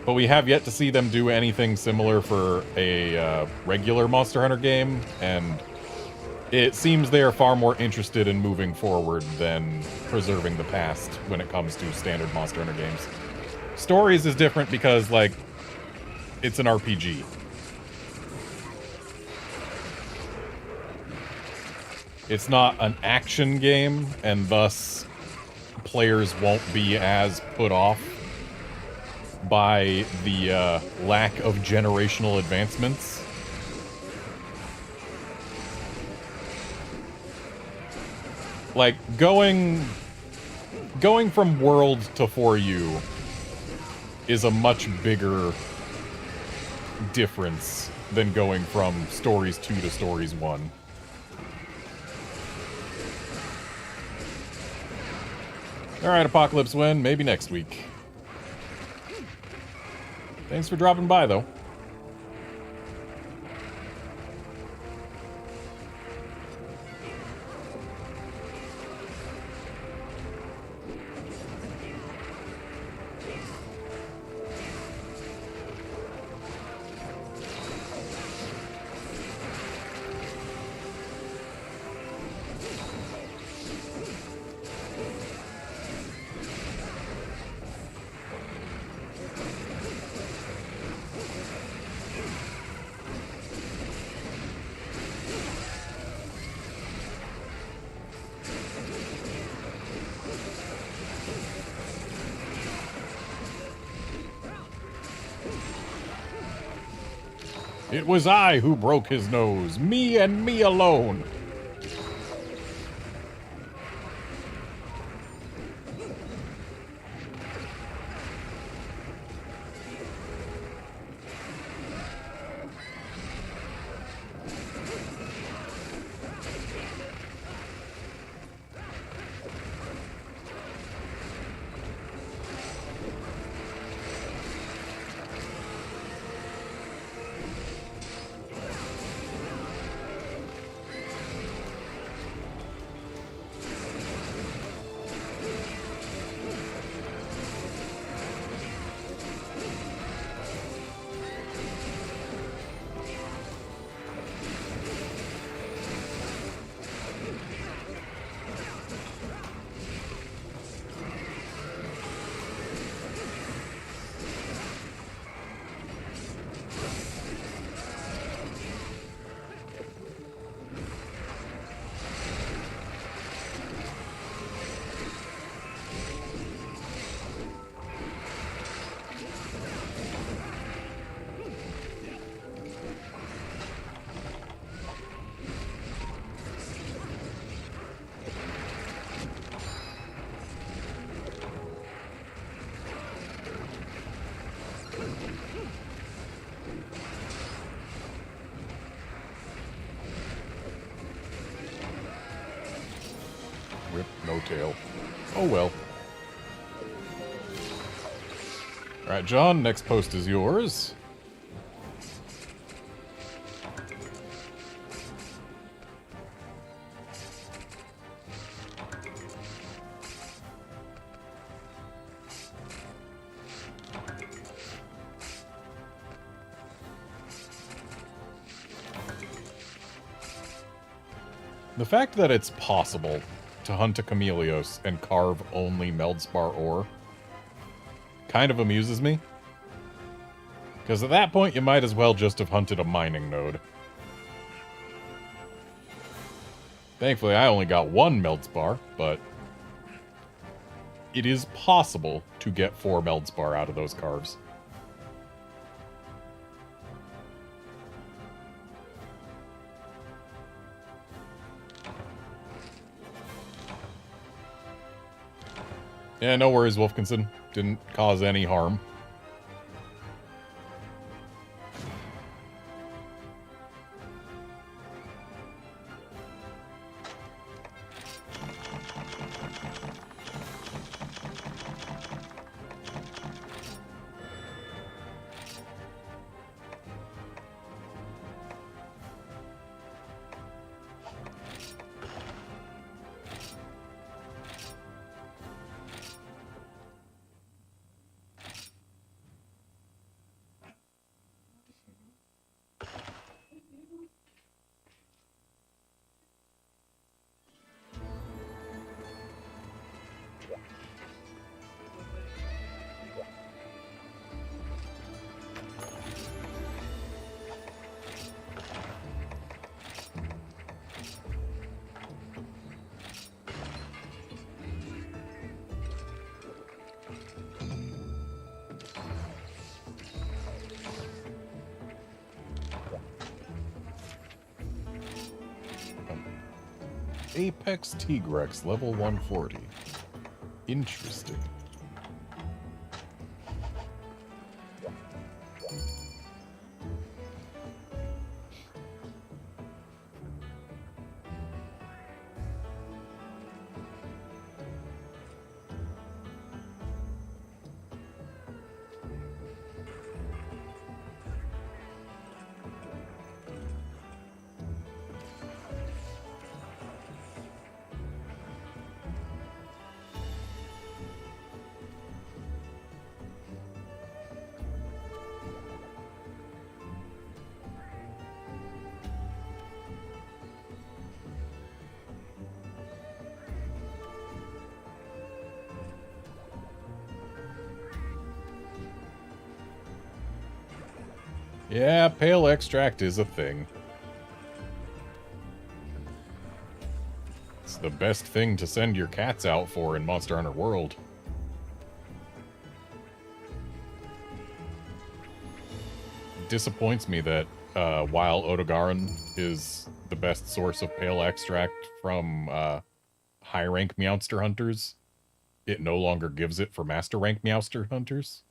But we have yet to see them do anything similar for a regular Monster Hunter game, and it seems they are far more interested in moving forward than preserving the past when it comes to standard Monster Hunter games. Stories is different because, like, it's an RPG. It's not an action game, and thus players won't be as put off by the lack of generational advancements. Like, going from World to 4U is a much bigger difference than going from Stories 2 to Stories 1. Alright, Apocalypse Wind, maybe next week. Thanks for dropping by, though. It was I who broke his nose. Me and me alone. Rip, no tail. Oh well. Alright, John, next post is yours. The fact that it's possible to hunt a Chameleos and carve only Meldspar ore kind of amuses me. Because at that point, you might as well just have hunted a mining node. Thankfully, I only got one Meldspar, but it is possible to get 4 Meldspar out of those carves. Yeah, no worries, Wolfkinson. Didn't cause any harm. Apex Tigrex, level 140. Interesting. Yeah, pale extract is a thing. It's the best thing to send your cats out for in Monster Hunter World. Disappoints me that while Odogaron is the best source of pale extract from high rank Meowster hunters, it no longer gives it for master rank Meowster hunters.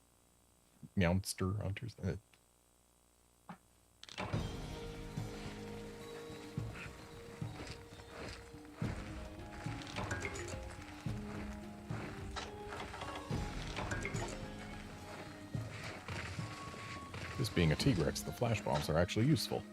Meowster hunters. This being a Tigrex, the flash bombs are actually useful.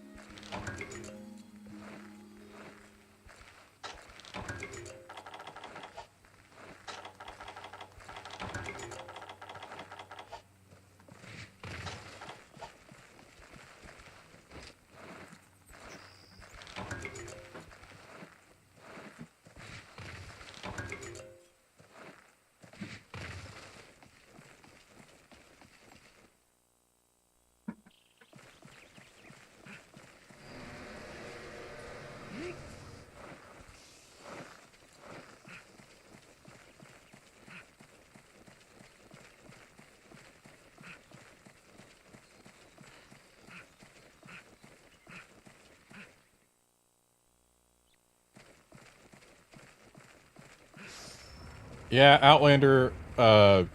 Yeah, Outlander, the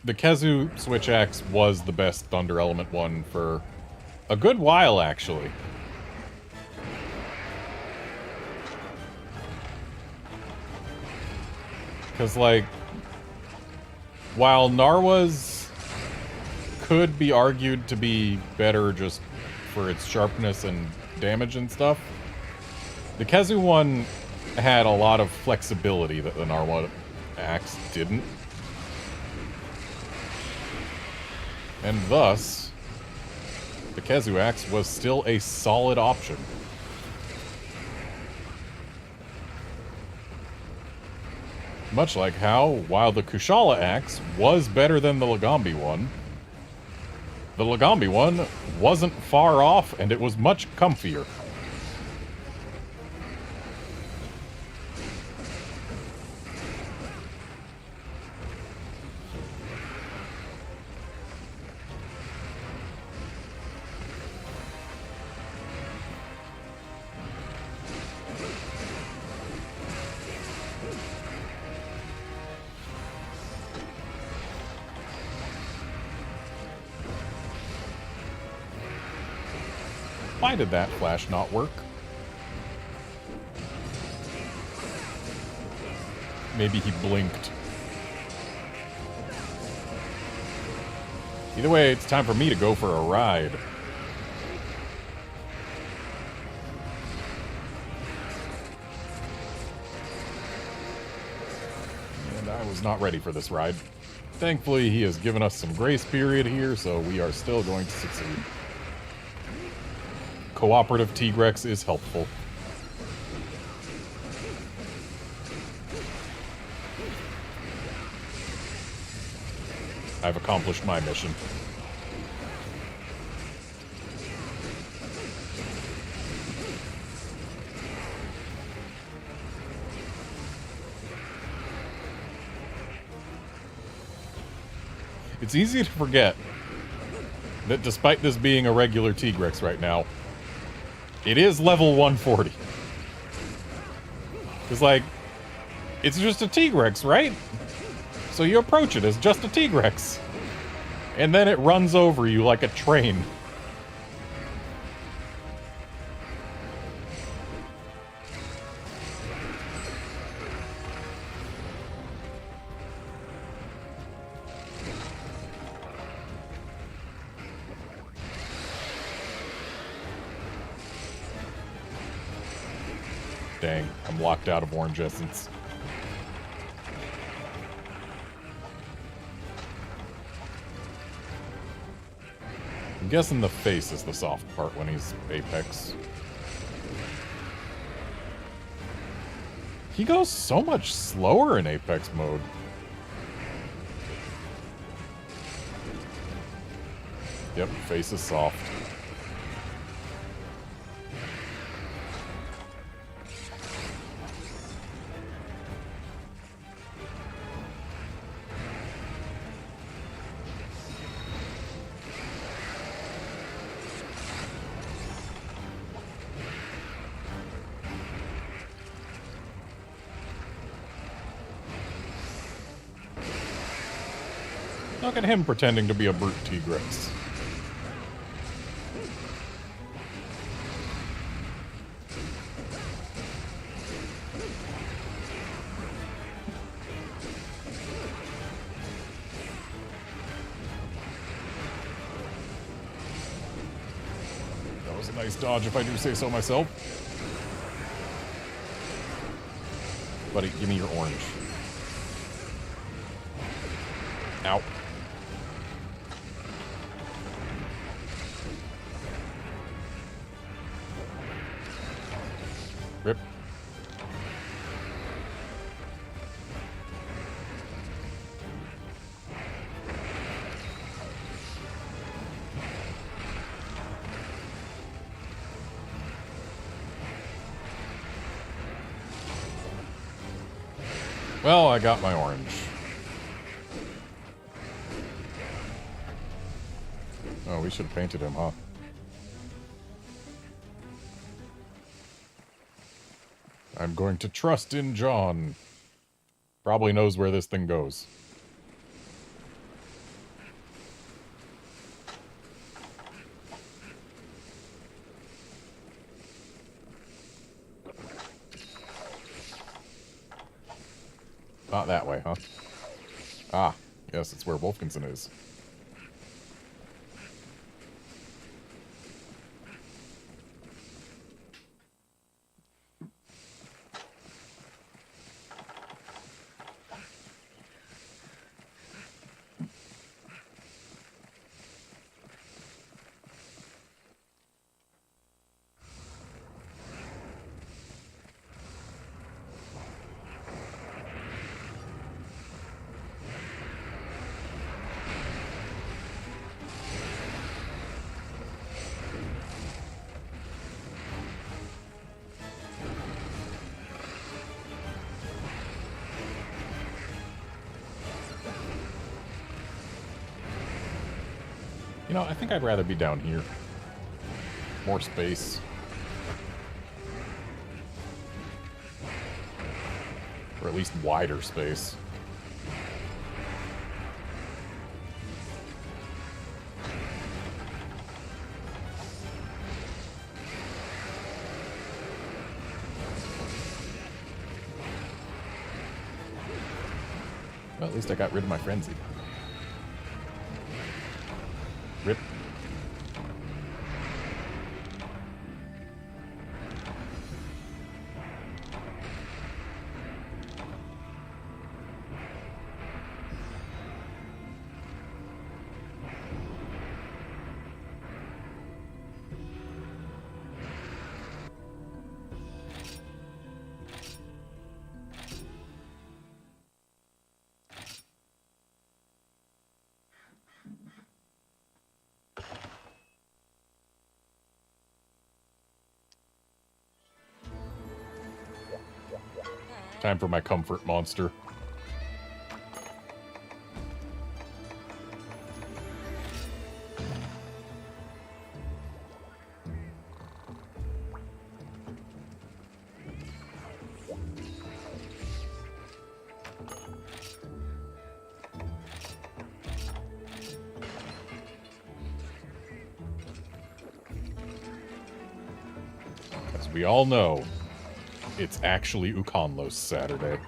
Kezu Switch Axe was the best Thunder Element one for a good while, actually. Because, like, while Narwa's could be argued to be better just for its sharpness and damage and stuff, the Kezu one had a lot of flexibility that the Narwa axe didn't. And thus, the Kezu axe was still a solid option. Much like how, while the Kushala axe was better than the Lagambi one, the Lagambi one wasn't far off and it was much comfier. Why did that flash not work? Maybe he blinked. Either way, it's time for me to go for a ride. And I was not ready for this ride. Thankfully, he has given us some grace period here, so we are still going to succeed. Cooperative Tigrex is helpful. I've accomplished my mission. It's easy to forget that despite this being a regular Tigrex right now, it is level 140. It's like, it's just a T-Rex, right? So you approach it as just a T-Rex. And then it runs over you like a train. Dang, I'm locked out of orange essence. I'm guessing the face is the soft part when he's Apex. He goes so much slower in Apex mode. Yep, face is soft. Look at him pretending to be a brute T-Rex. That was a nice dodge, if I do say so myself. Buddy, give me your orange. Ow. Rip. Well, I got my orange. Oh, we should have painted him, huh? I'm going to trust in John. Probably knows where this thing goes. Not that way, huh? Ah, yes, it's where Wolfkinson is. You know, I think I'd rather be down here. More space. Or at least wider space. Well, at least I got rid of my frenzy. Rip. Time for my comfort monster. as we all know, it's actually Ukonlos Saturday.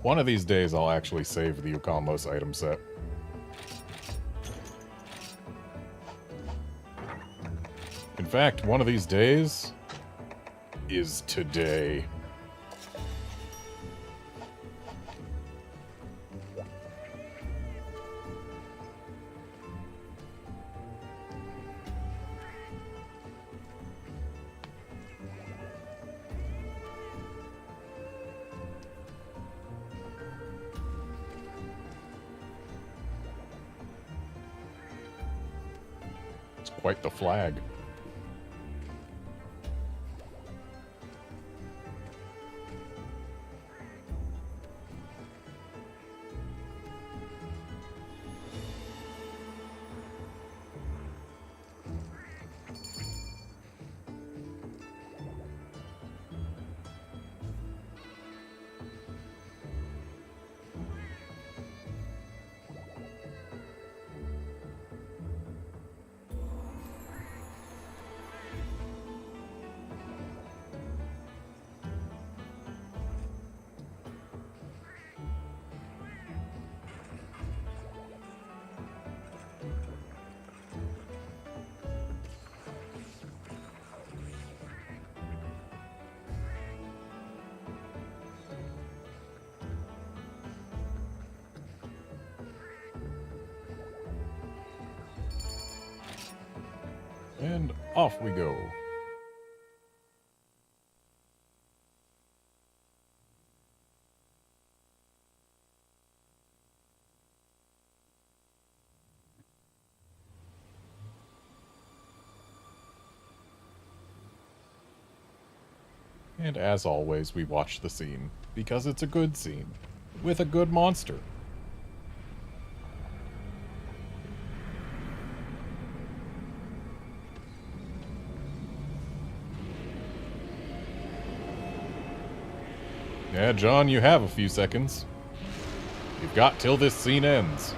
One of these days, I'll actually save the Ukonlos item set. In fact, one of these days is today. It's quite the flag. And off we go. And as always, we watch the scene, because it's a good scene, with a good monster. Yeah, John, you have a few seconds. You've got till this scene ends.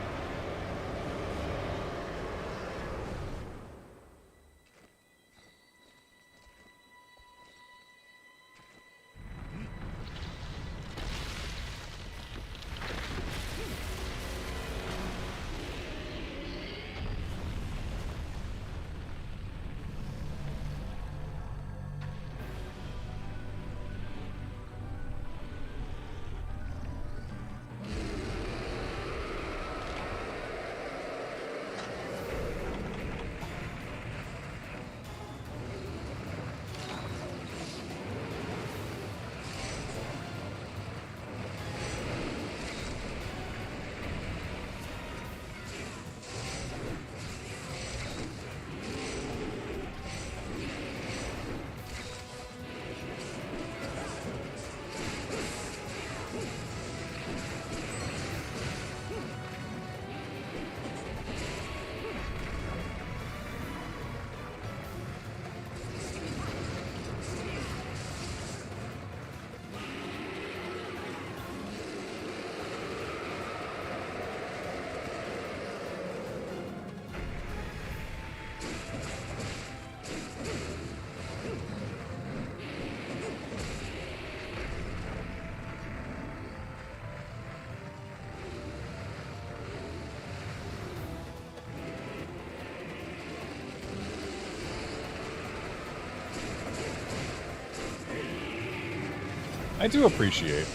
I do appreciate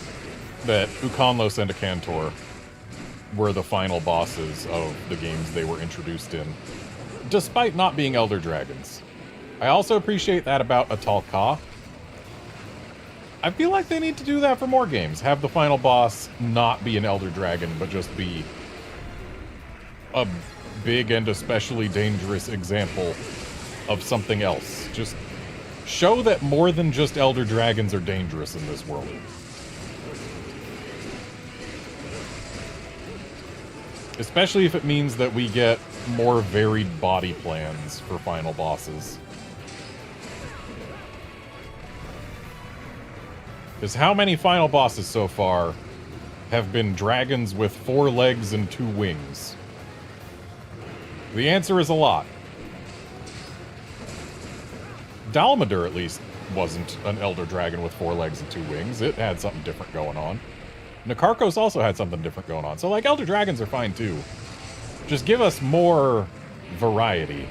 that Ukonlos and Akantor were the final bosses of the games they were introduced in, despite not being Elder Dragons. I also appreciate that about Atal Ka. I feel like they need to do that for more games. Have the final boss not be an Elder Dragon, but just be a big and especially dangerous example of something else. Just show that more than just Elder Dragons are dangerous in this world. Especially if it means that we get more varied body plans for final bosses. Is how many final bosses so far have been dragons with 4 legs and 2 wings? The answer is a lot. Dalmadur, at least, wasn't an elder dragon with 4 legs and 2 wings. It had something different going on. Nakarkos also had something different going on. So, like, elder dragons are fine, too. Just give us more variety.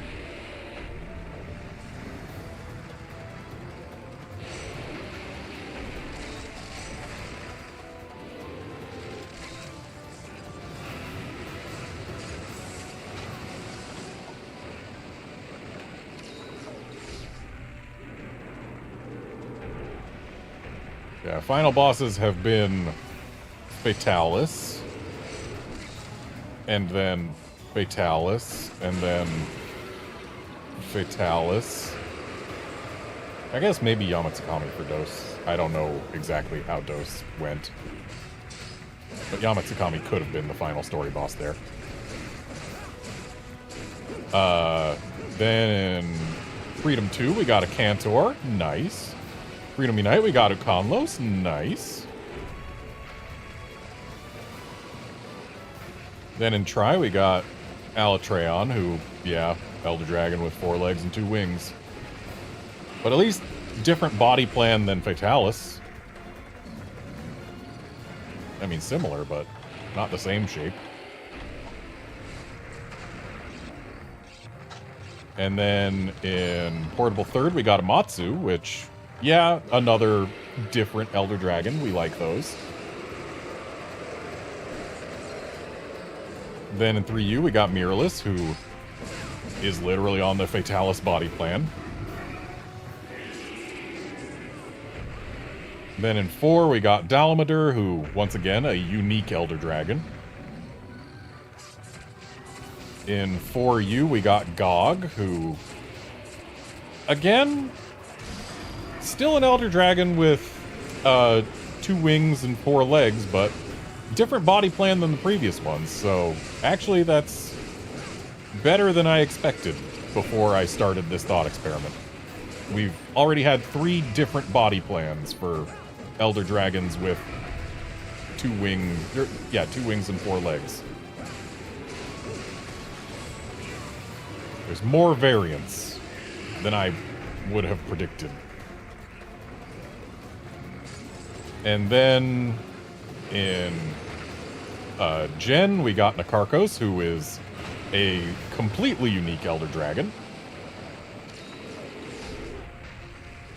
Yeah, final bosses have been Fatalis, and then Fatalis, and then Fatalis. I guess maybe Yamatsukami for Dose. I don't know exactly how Dose went. But Yamatsukami could have been the final story boss there. Then in Freedom 2, we got a Cantor. Nice. Freedom Unite, we got a Conlos. Nice. Then in Tri, we got Alatreon, who, yeah, Elder Dragon with 4 legs and 2 wings. But at least different body plan than Fatalis. I mean, similar, but not the same shape. And then in Portable Third, we got a Matsu, which, yeah, another different Elder Dragon. We like those. Then in 3U, we got Miralus, who is literally on the Fatalis body plan. Then in 4, we got Dalmadur, who, once again, a unique Elder Dragon. In 4U, we got Gog, who, again, still an Elder Dragon with 2 wings and 4 legs, but different body plan than the previous ones. So, actually, that's better than I expected before I started this thought experiment. We've already had 3 different body plans for Elder Dragons with 2 wings, 2 wings and 4 legs. There's more variance than I would have predicted. And then in Gen, we got Nakarkos, who is a completely unique Elder Dragon.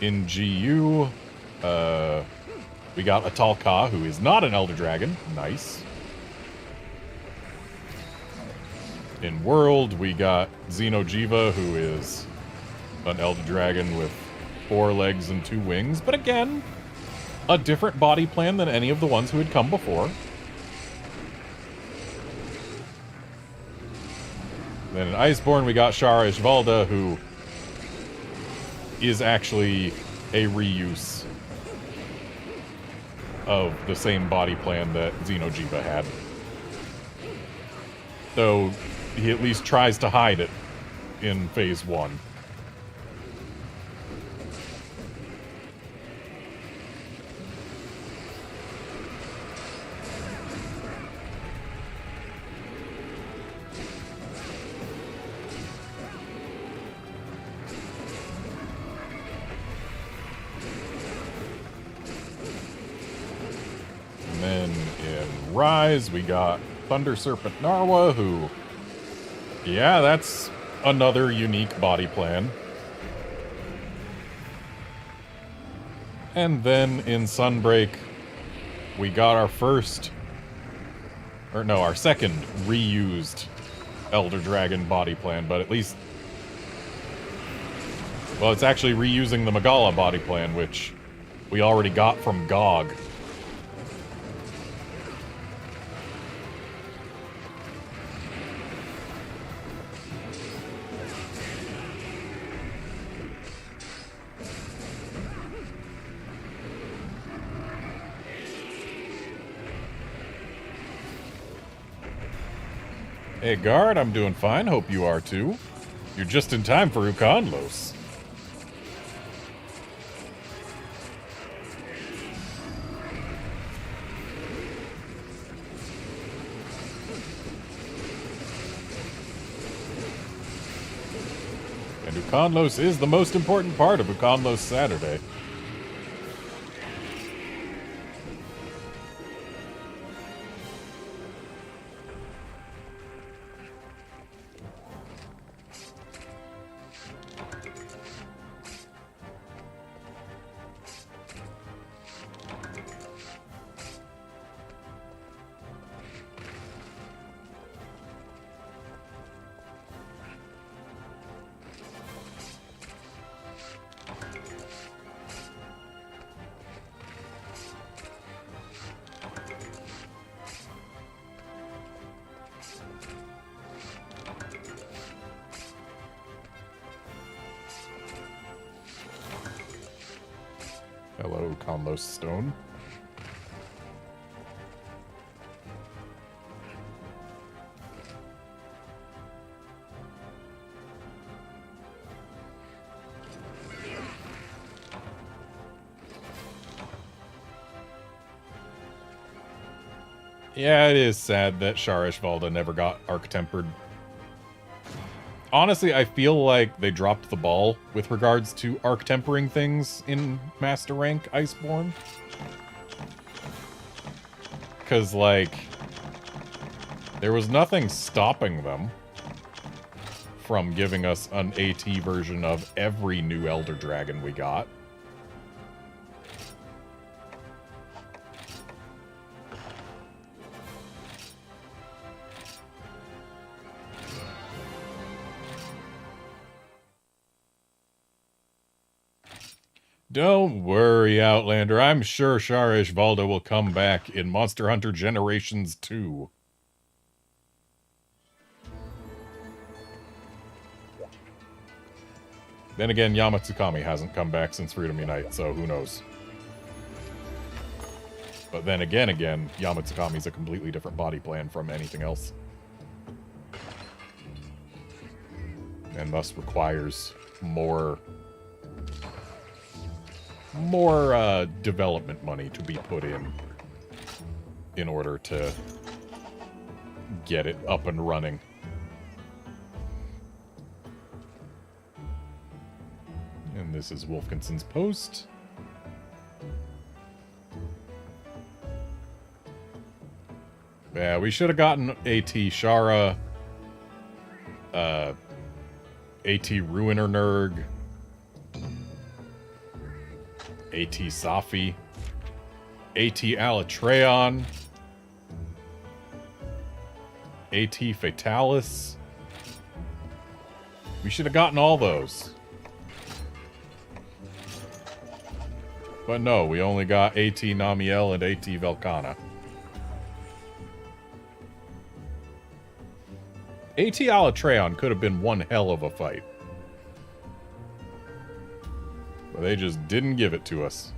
In GU, we got Atalka, who is not an Elder Dragon. Nice. In World, we got Xenojiva, who is an Elder Dragon with 4 legs and 2 wings. But again, a different body plan than any of the ones who had come before. Then in Iceborne, we got Shara Ishvalda, who is actually a reuse of the same body plan that Xenojiva had. Though he at least tries to hide it in Phase 1. And then in Rise, we got Thunder Serpent Narwa, who, yeah, that's another unique body plan. And then in Sunbreak, we got our second reused Elder Dragon body plan, but at least, well, it's actually reusing the Magala body plan, which we already got from Gog. Hey, Guard, I'm doing fine. Hope you are, too. You're just in time for Ukanlos. Uconlos is the most important part of Uconlos Saturday. Hello, Conlos Stone. Yeah, it is sad that Sharish Valda never got arc-tempered. Honestly, I feel like they dropped the ball with regards to arc-tempering things in Master Rank Iceborne. Because, like, there was nothing stopping them from giving us an AT version of every new Elder Dragon we got. Don't worry, Outlander. I'm sure Sharish Valda will come back in Monster Hunter Generations 2. Then again, Yamatsukami hasn't come back since Freedom Unite, so who knows. But then again, Yamatsukami's a completely different body plan from anything else. And thus requires more development money to be put in order to get it up and running. And this is Wolfkinson's post. Yeah, we should have gotten AT Shara, AT Ruiner Nerg, AT Safi, AT Alatreon, AT Fatalis. We should have gotten all those. But no, we only got AT Namiel and AT Velkana. AT Alatreon could have been one hell of a fight. But they just didn't give it to us.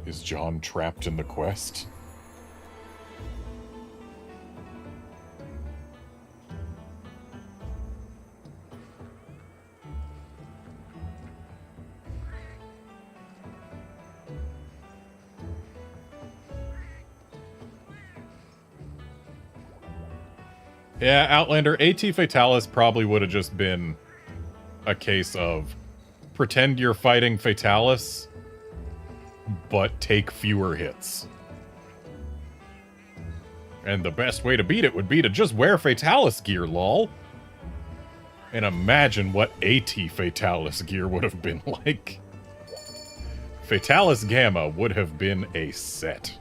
Is John trapped in the quest? Yeah, Outlander, AT Fatalis probably would have just been a case of pretend you're fighting Fatalis, but take fewer hits. And the best way to beat it would be to just wear Fatalis gear, lol. And imagine what AT Fatalis gear would have been like. Fatalis Gamma would have been a set.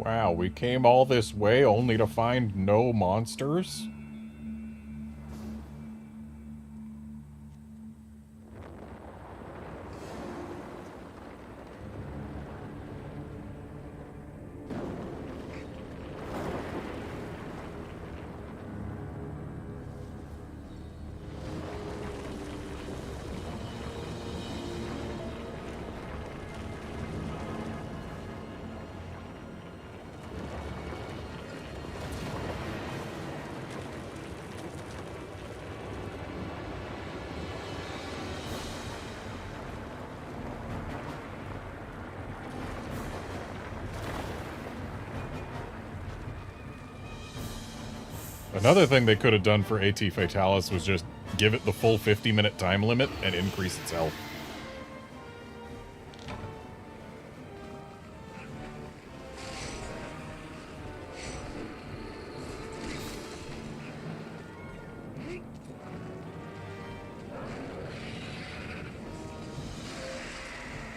Wow, we came all this way only to find no monsters? Another thing they could have done for AT Fatalis was just give it the full 50-minute time limit and increase its health.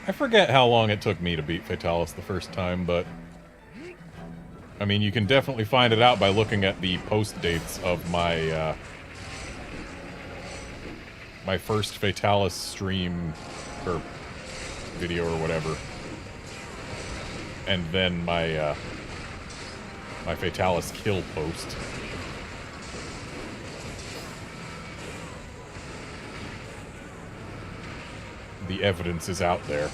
I forget how long it took me to beat Fatalis the first time, but I mean, you can definitely find it out by looking at the post dates of my my first Fatalis stream or video or whatever, and then my my Fatalis kill post. The evidence is out there.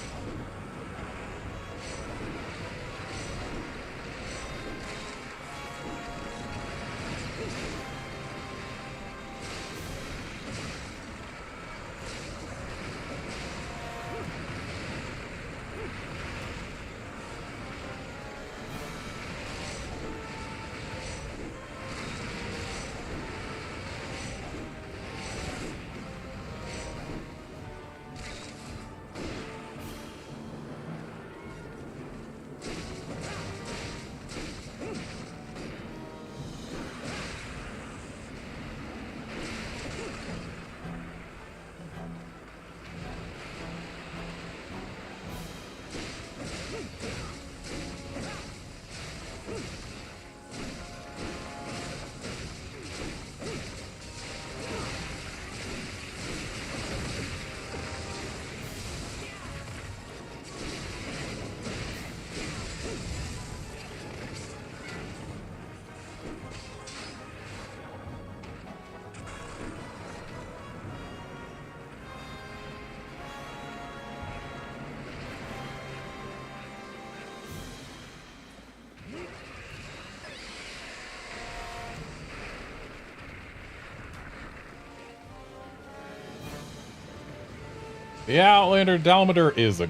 The Outlander Dalmater is a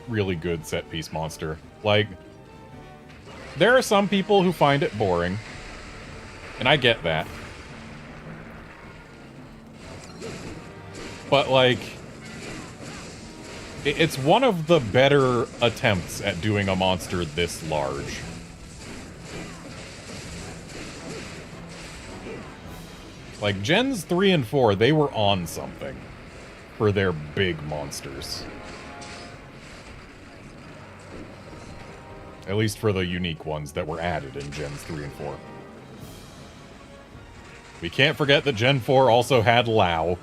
really good set-piece monster. Like, there are some people who find it boring, and I get that. But, like, it's one of the better attempts at doing a monster this large. Like, Gens 3 and 4, they were on something for their big monsters. At least for the unique ones that were added in Gens 3 and 4. We can't forget that Gen 4 also had Lao.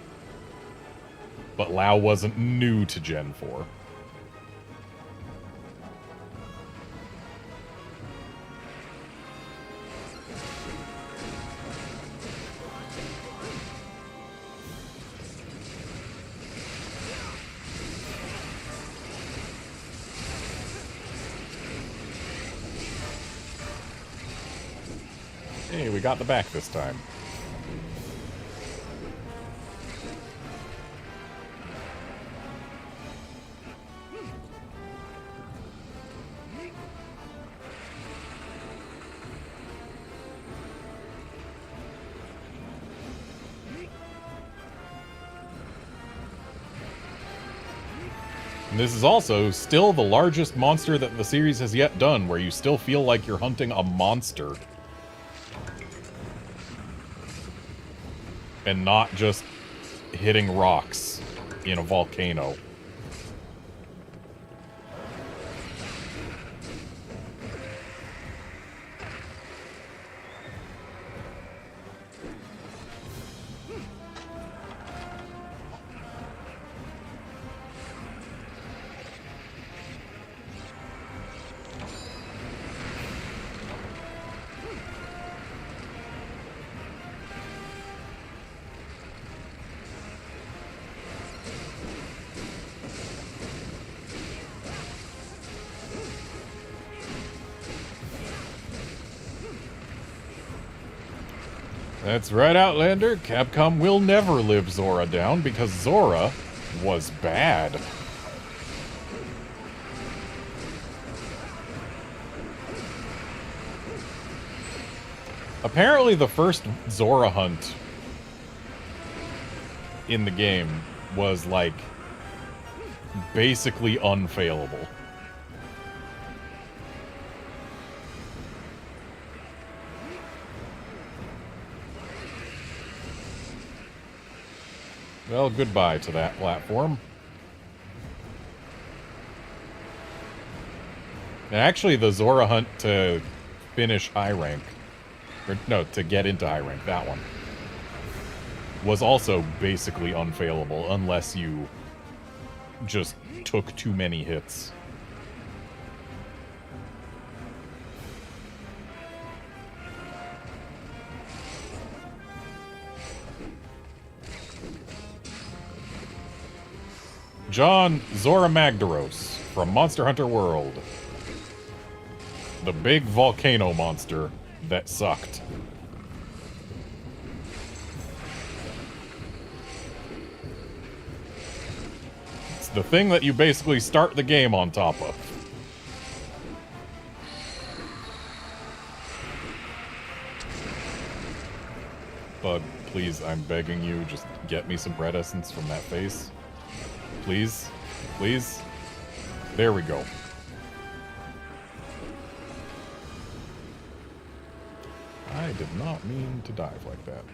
But Lao wasn't new to Gen 4. Hey, we got the back this time. And this is also still the largest monster that the series has yet done, where you still feel like you're hunting a monster. And not just hitting rocks in a volcano. That's right, Outlander. Capcom will never live Zora down because Zora was bad. Apparently the first Zora hunt in the game was, like, basically unfailable. Well, goodbye to that platform. And actually, the Zora hunt to finish high rank, or no, to get into high rank, that one, was also basically unfailable unless you just took too many hits. John Zora Magdaros from Monster Hunter World. The big volcano monster that sucked. It's the thing that you basically start the game on top of. Bug, please, I'm begging you, just get me some red essence from that face. Please? Please? There we go. I did not mean to dive like that.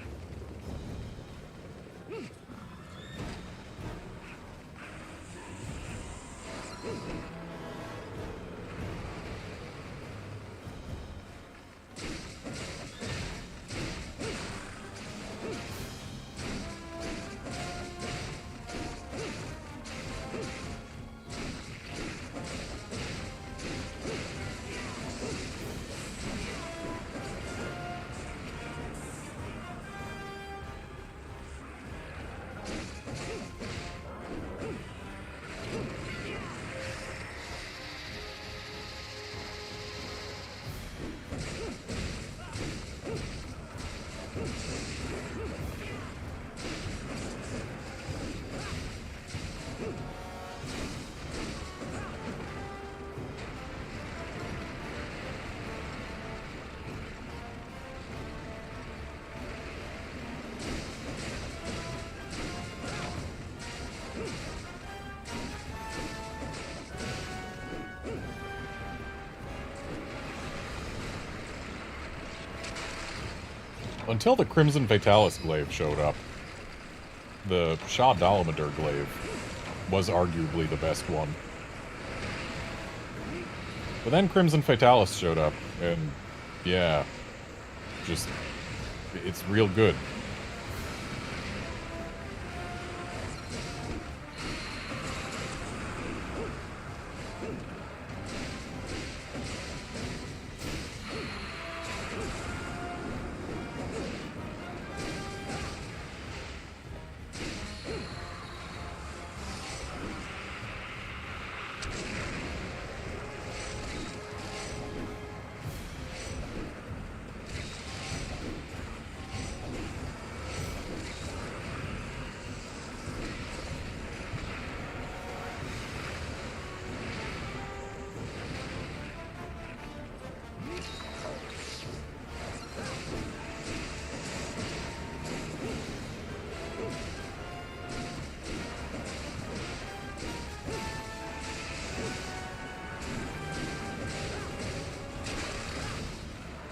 Until the Crimson Fatalis glaive showed up, the Shah Dalamadur glaive was arguably the best one. But then Crimson Fatalis showed up, and yeah, just, it's real good.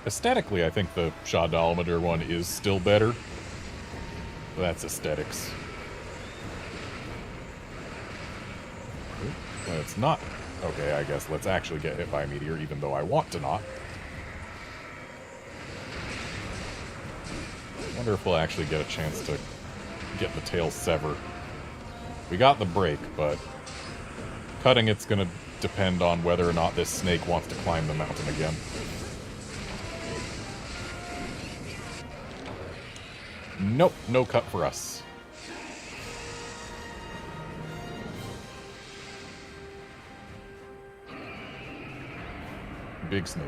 Aesthetically, I think the Shah Dalamadur one is still better. That's aesthetics. Let's not. Okay, I guess let's actually get hit by a meteor, even though I want to not. I wonder if we'll actually get a chance to get the tail sever. We got the break, but cutting it's gonna depend on whether or not this snake wants to climb the mountain again. Nope, no cut for us. Big snake.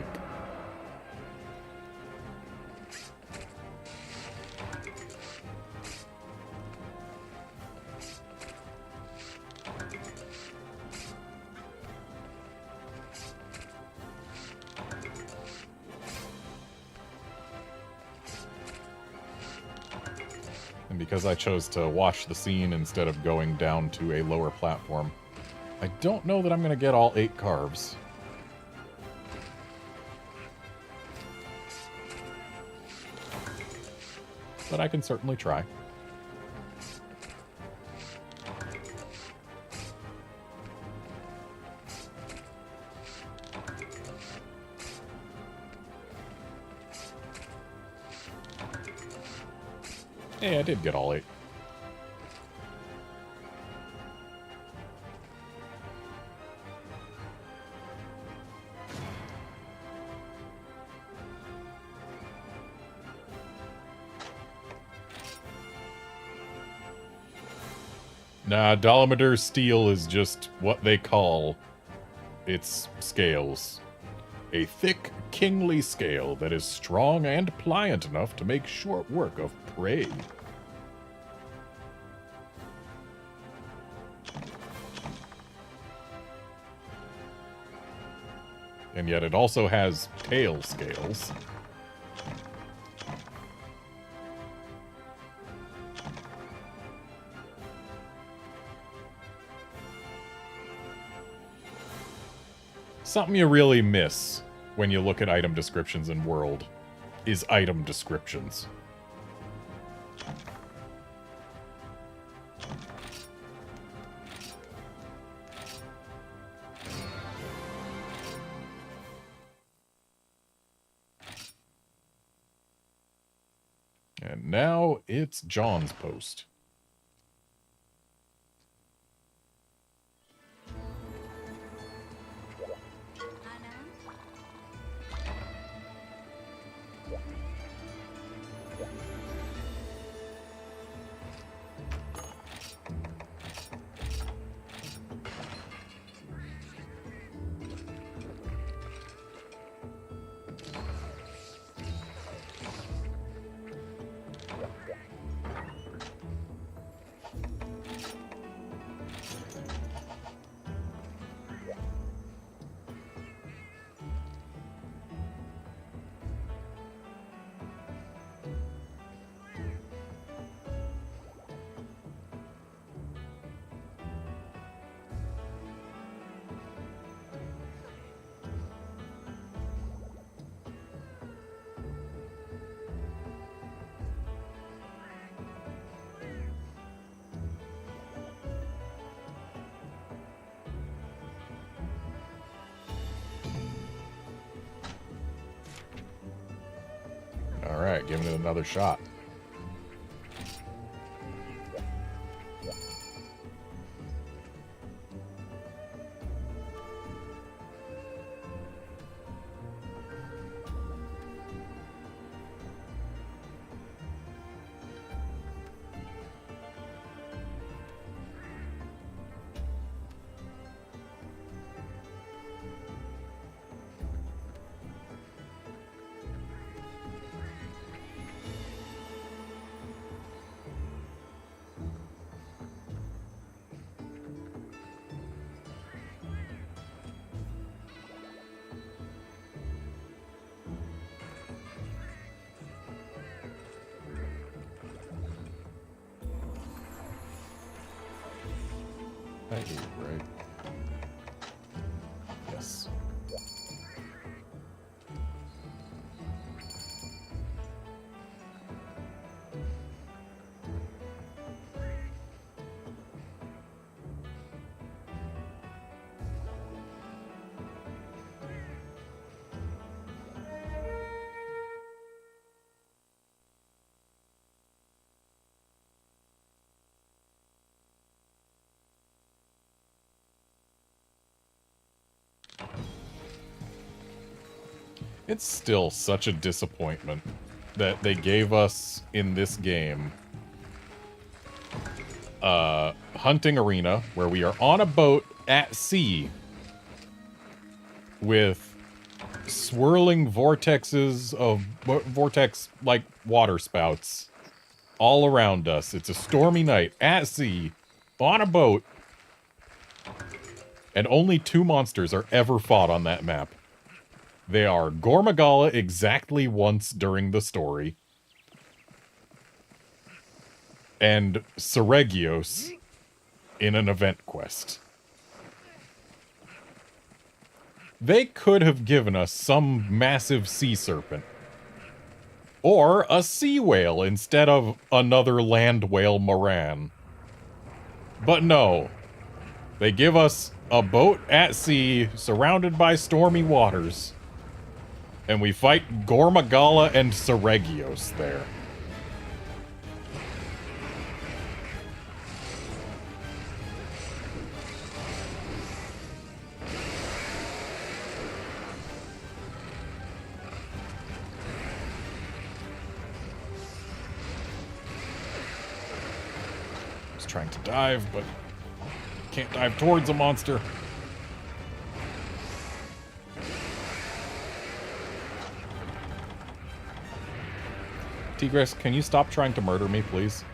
And because I chose to watch the scene instead of going down to a lower platform, I don't know that I'm going to get all 8 carves. But I can certainly try. Hey, I did get all 8. Nah, Dolometer steel is just what they call its scales. A thick, kingly scale that is strong and pliant enough to make short work of prey. And yet it also has tail scales. Something you really miss when you look at item descriptions in World is item descriptions. And now it's John's post. Alright, giving it another shot. Right. Yes. It's still such a disappointment that they gave us in this game hunting arena where we are on a boat at sea with swirling vortexes of vortex-like water spouts all around us. It's a stormy night at sea on a boat, and only 2 monsters are ever fought on that map. They are Gormagala exactly once during the story, and Seregios in an event quest. They could have given us some massive sea serpent. Or a sea whale instead of another land whale Moran. But no. They give us a boat at sea, surrounded by stormy waters. And we fight Gormagala and Seregios there. Trying to dive, but can't dive towards a monster. Tigris, can you stop trying to murder me, please?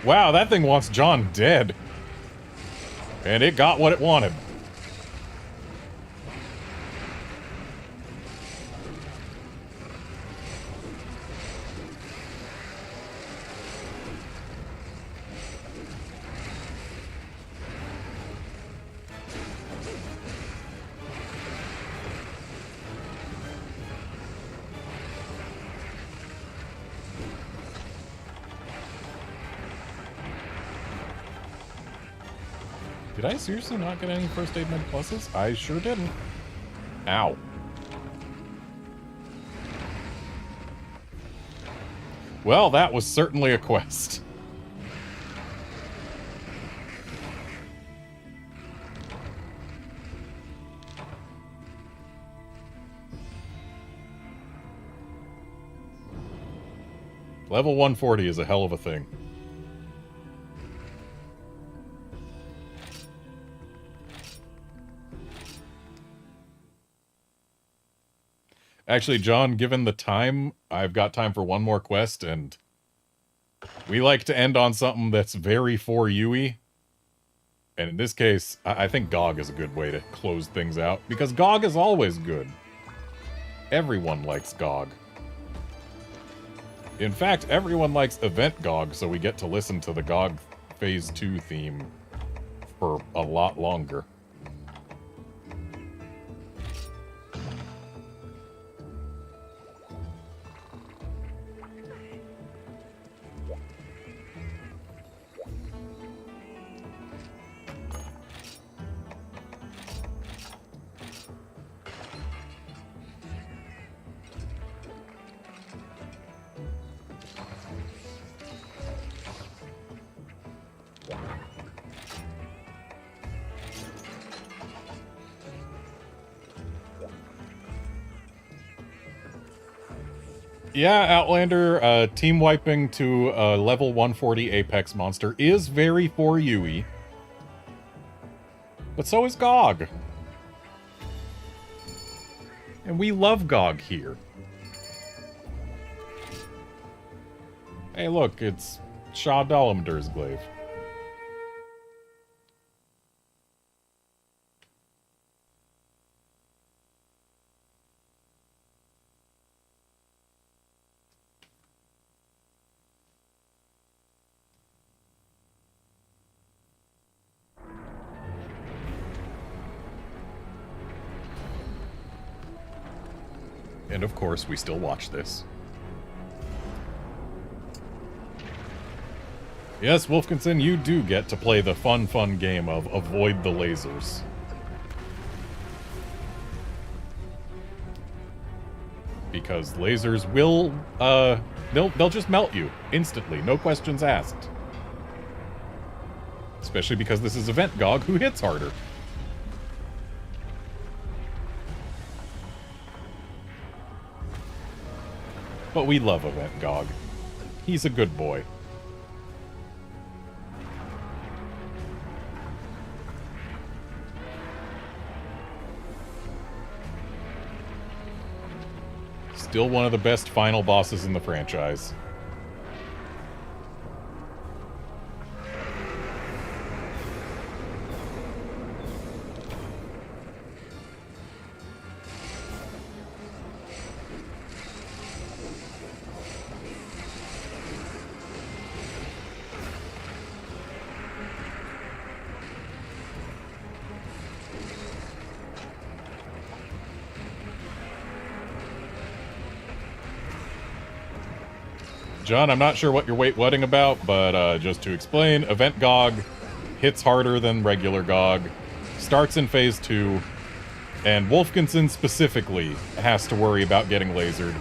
Wow, that thing wants John dead. And it got what it wanted. Did I seriously not get any first aid med pluses? I sure didn't. Ow. Well, that was certainly a quest. Level 140 is a hell of a thing. Actually, John, given the time, I've got time for one more quest, and we like to end on something that's very 4U-y. And in this case, I think GOG is a good way to close things out, because GOG is always good. Everyone likes GOG. In fact, everyone likes Event GOG, so we get to listen to the GOG Phase 2 theme for a lot longer. Yeah, Outlander, team wiping to a level 140 Apex monster is very 4U-y. But so is GOG. And we love GOG here. Hey look, it's Shah Dalamander's glaive. And of course, we still watch this. Yes, Wolfkinson, you do get to play the fun game of avoid the lasers. Because lasers will, they'll just melt you instantly, no questions asked. Especially because this is Event GOG, who hits harder. But we love Event GOG. He's a good boy. Still one of the best final bosses in the franchise. John, I'm not sure what you're wait-wetting about, but just to explain, Event GOG hits harder than regular GOG, starts in Phase 2, and Wolfkinson specifically has to worry about getting lasered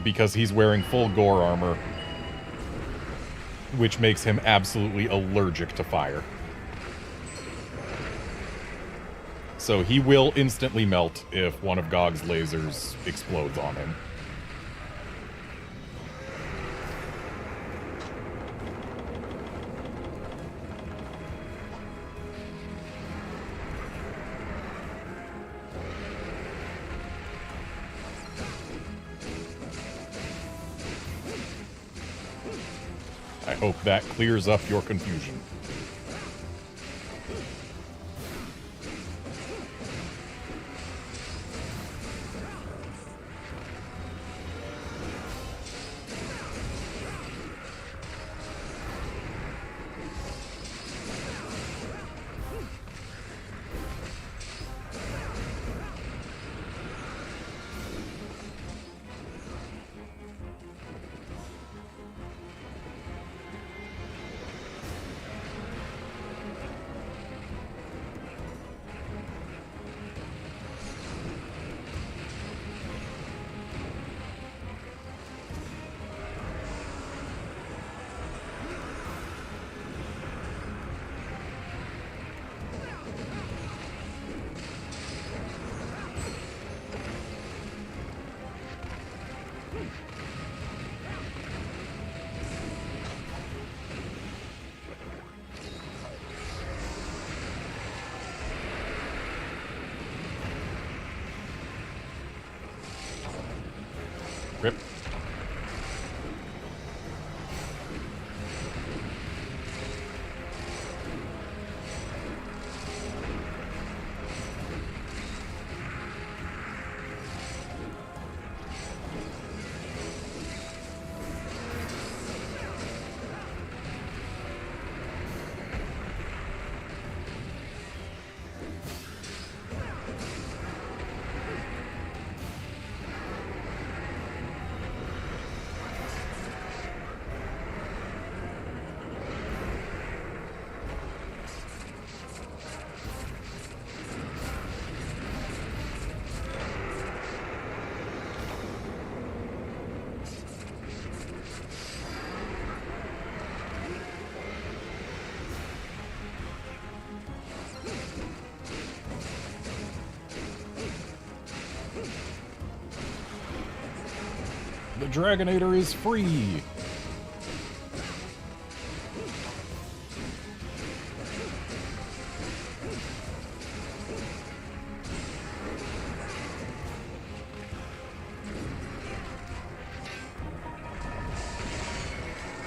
because he's wearing full gore armor, which makes him absolutely allergic to fire. So he will instantly melt if one of GOG's lasers explodes on him. I hope that clears up your confusion. Rip. The Dragonator is free!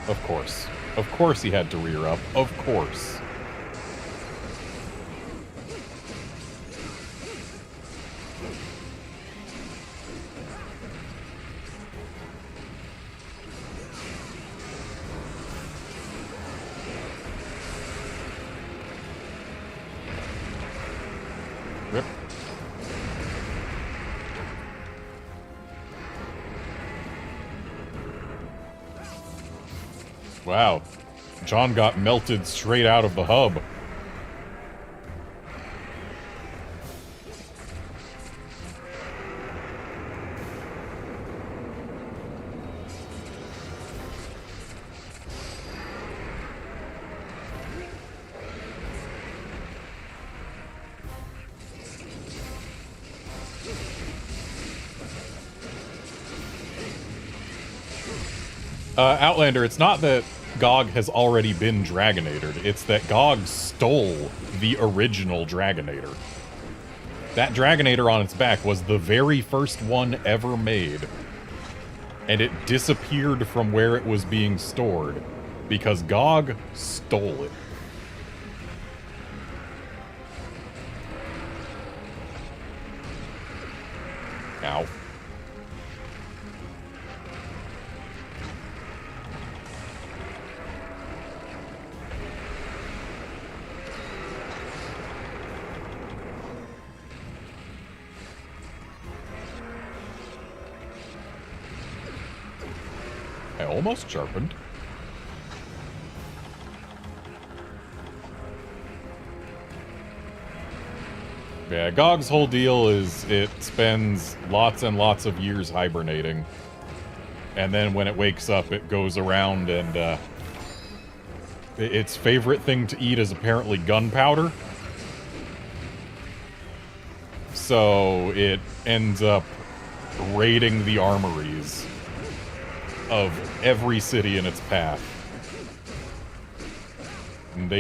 Of course. Of course he had to rear up. Of course. Rip. Wow. John got melted straight out of the hub. Outlander, it's not that GOG has already been Dragonatored, it's that GOG stole the original Dragonator. That Dragonator on its back was the very first one ever made, and it disappeared from where it was being stored because GOG stole it. Ow. I almost sharpened. Yeah, GOG's whole deal is it spends lots and lots of years hibernating. And then when it wakes up, it goes around and, its favorite thing to eat is apparently gunpowder. So it ends up raiding the armories of every city in its path. And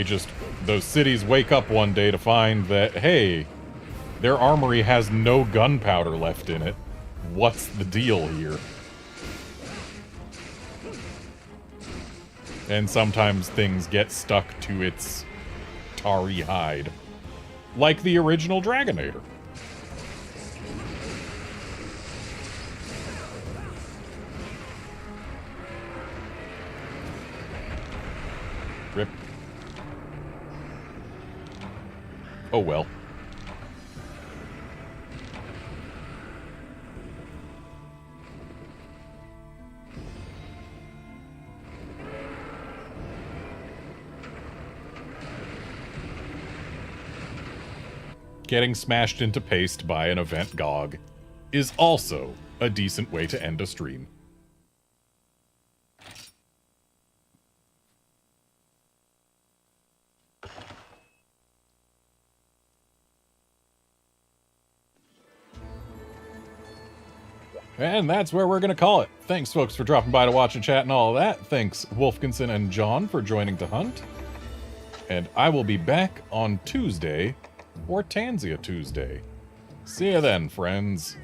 those cities wake up one day to find that, hey, their armory has no gunpowder left in it. What's the deal here? And sometimes things get stuck to its tarry hide. Like the original Dragonator. Rip. Oh well. Getting smashed into paste by an event GOG is also a decent way to end a stream. And that's where we're going to call it. Thanks, folks, for dropping by to watch and chat and all of that. Thanks, Wolfkinson and John, for joining to hunt. And I will be back on Tuesday, or Tanzia Tuesday. See you then, friends.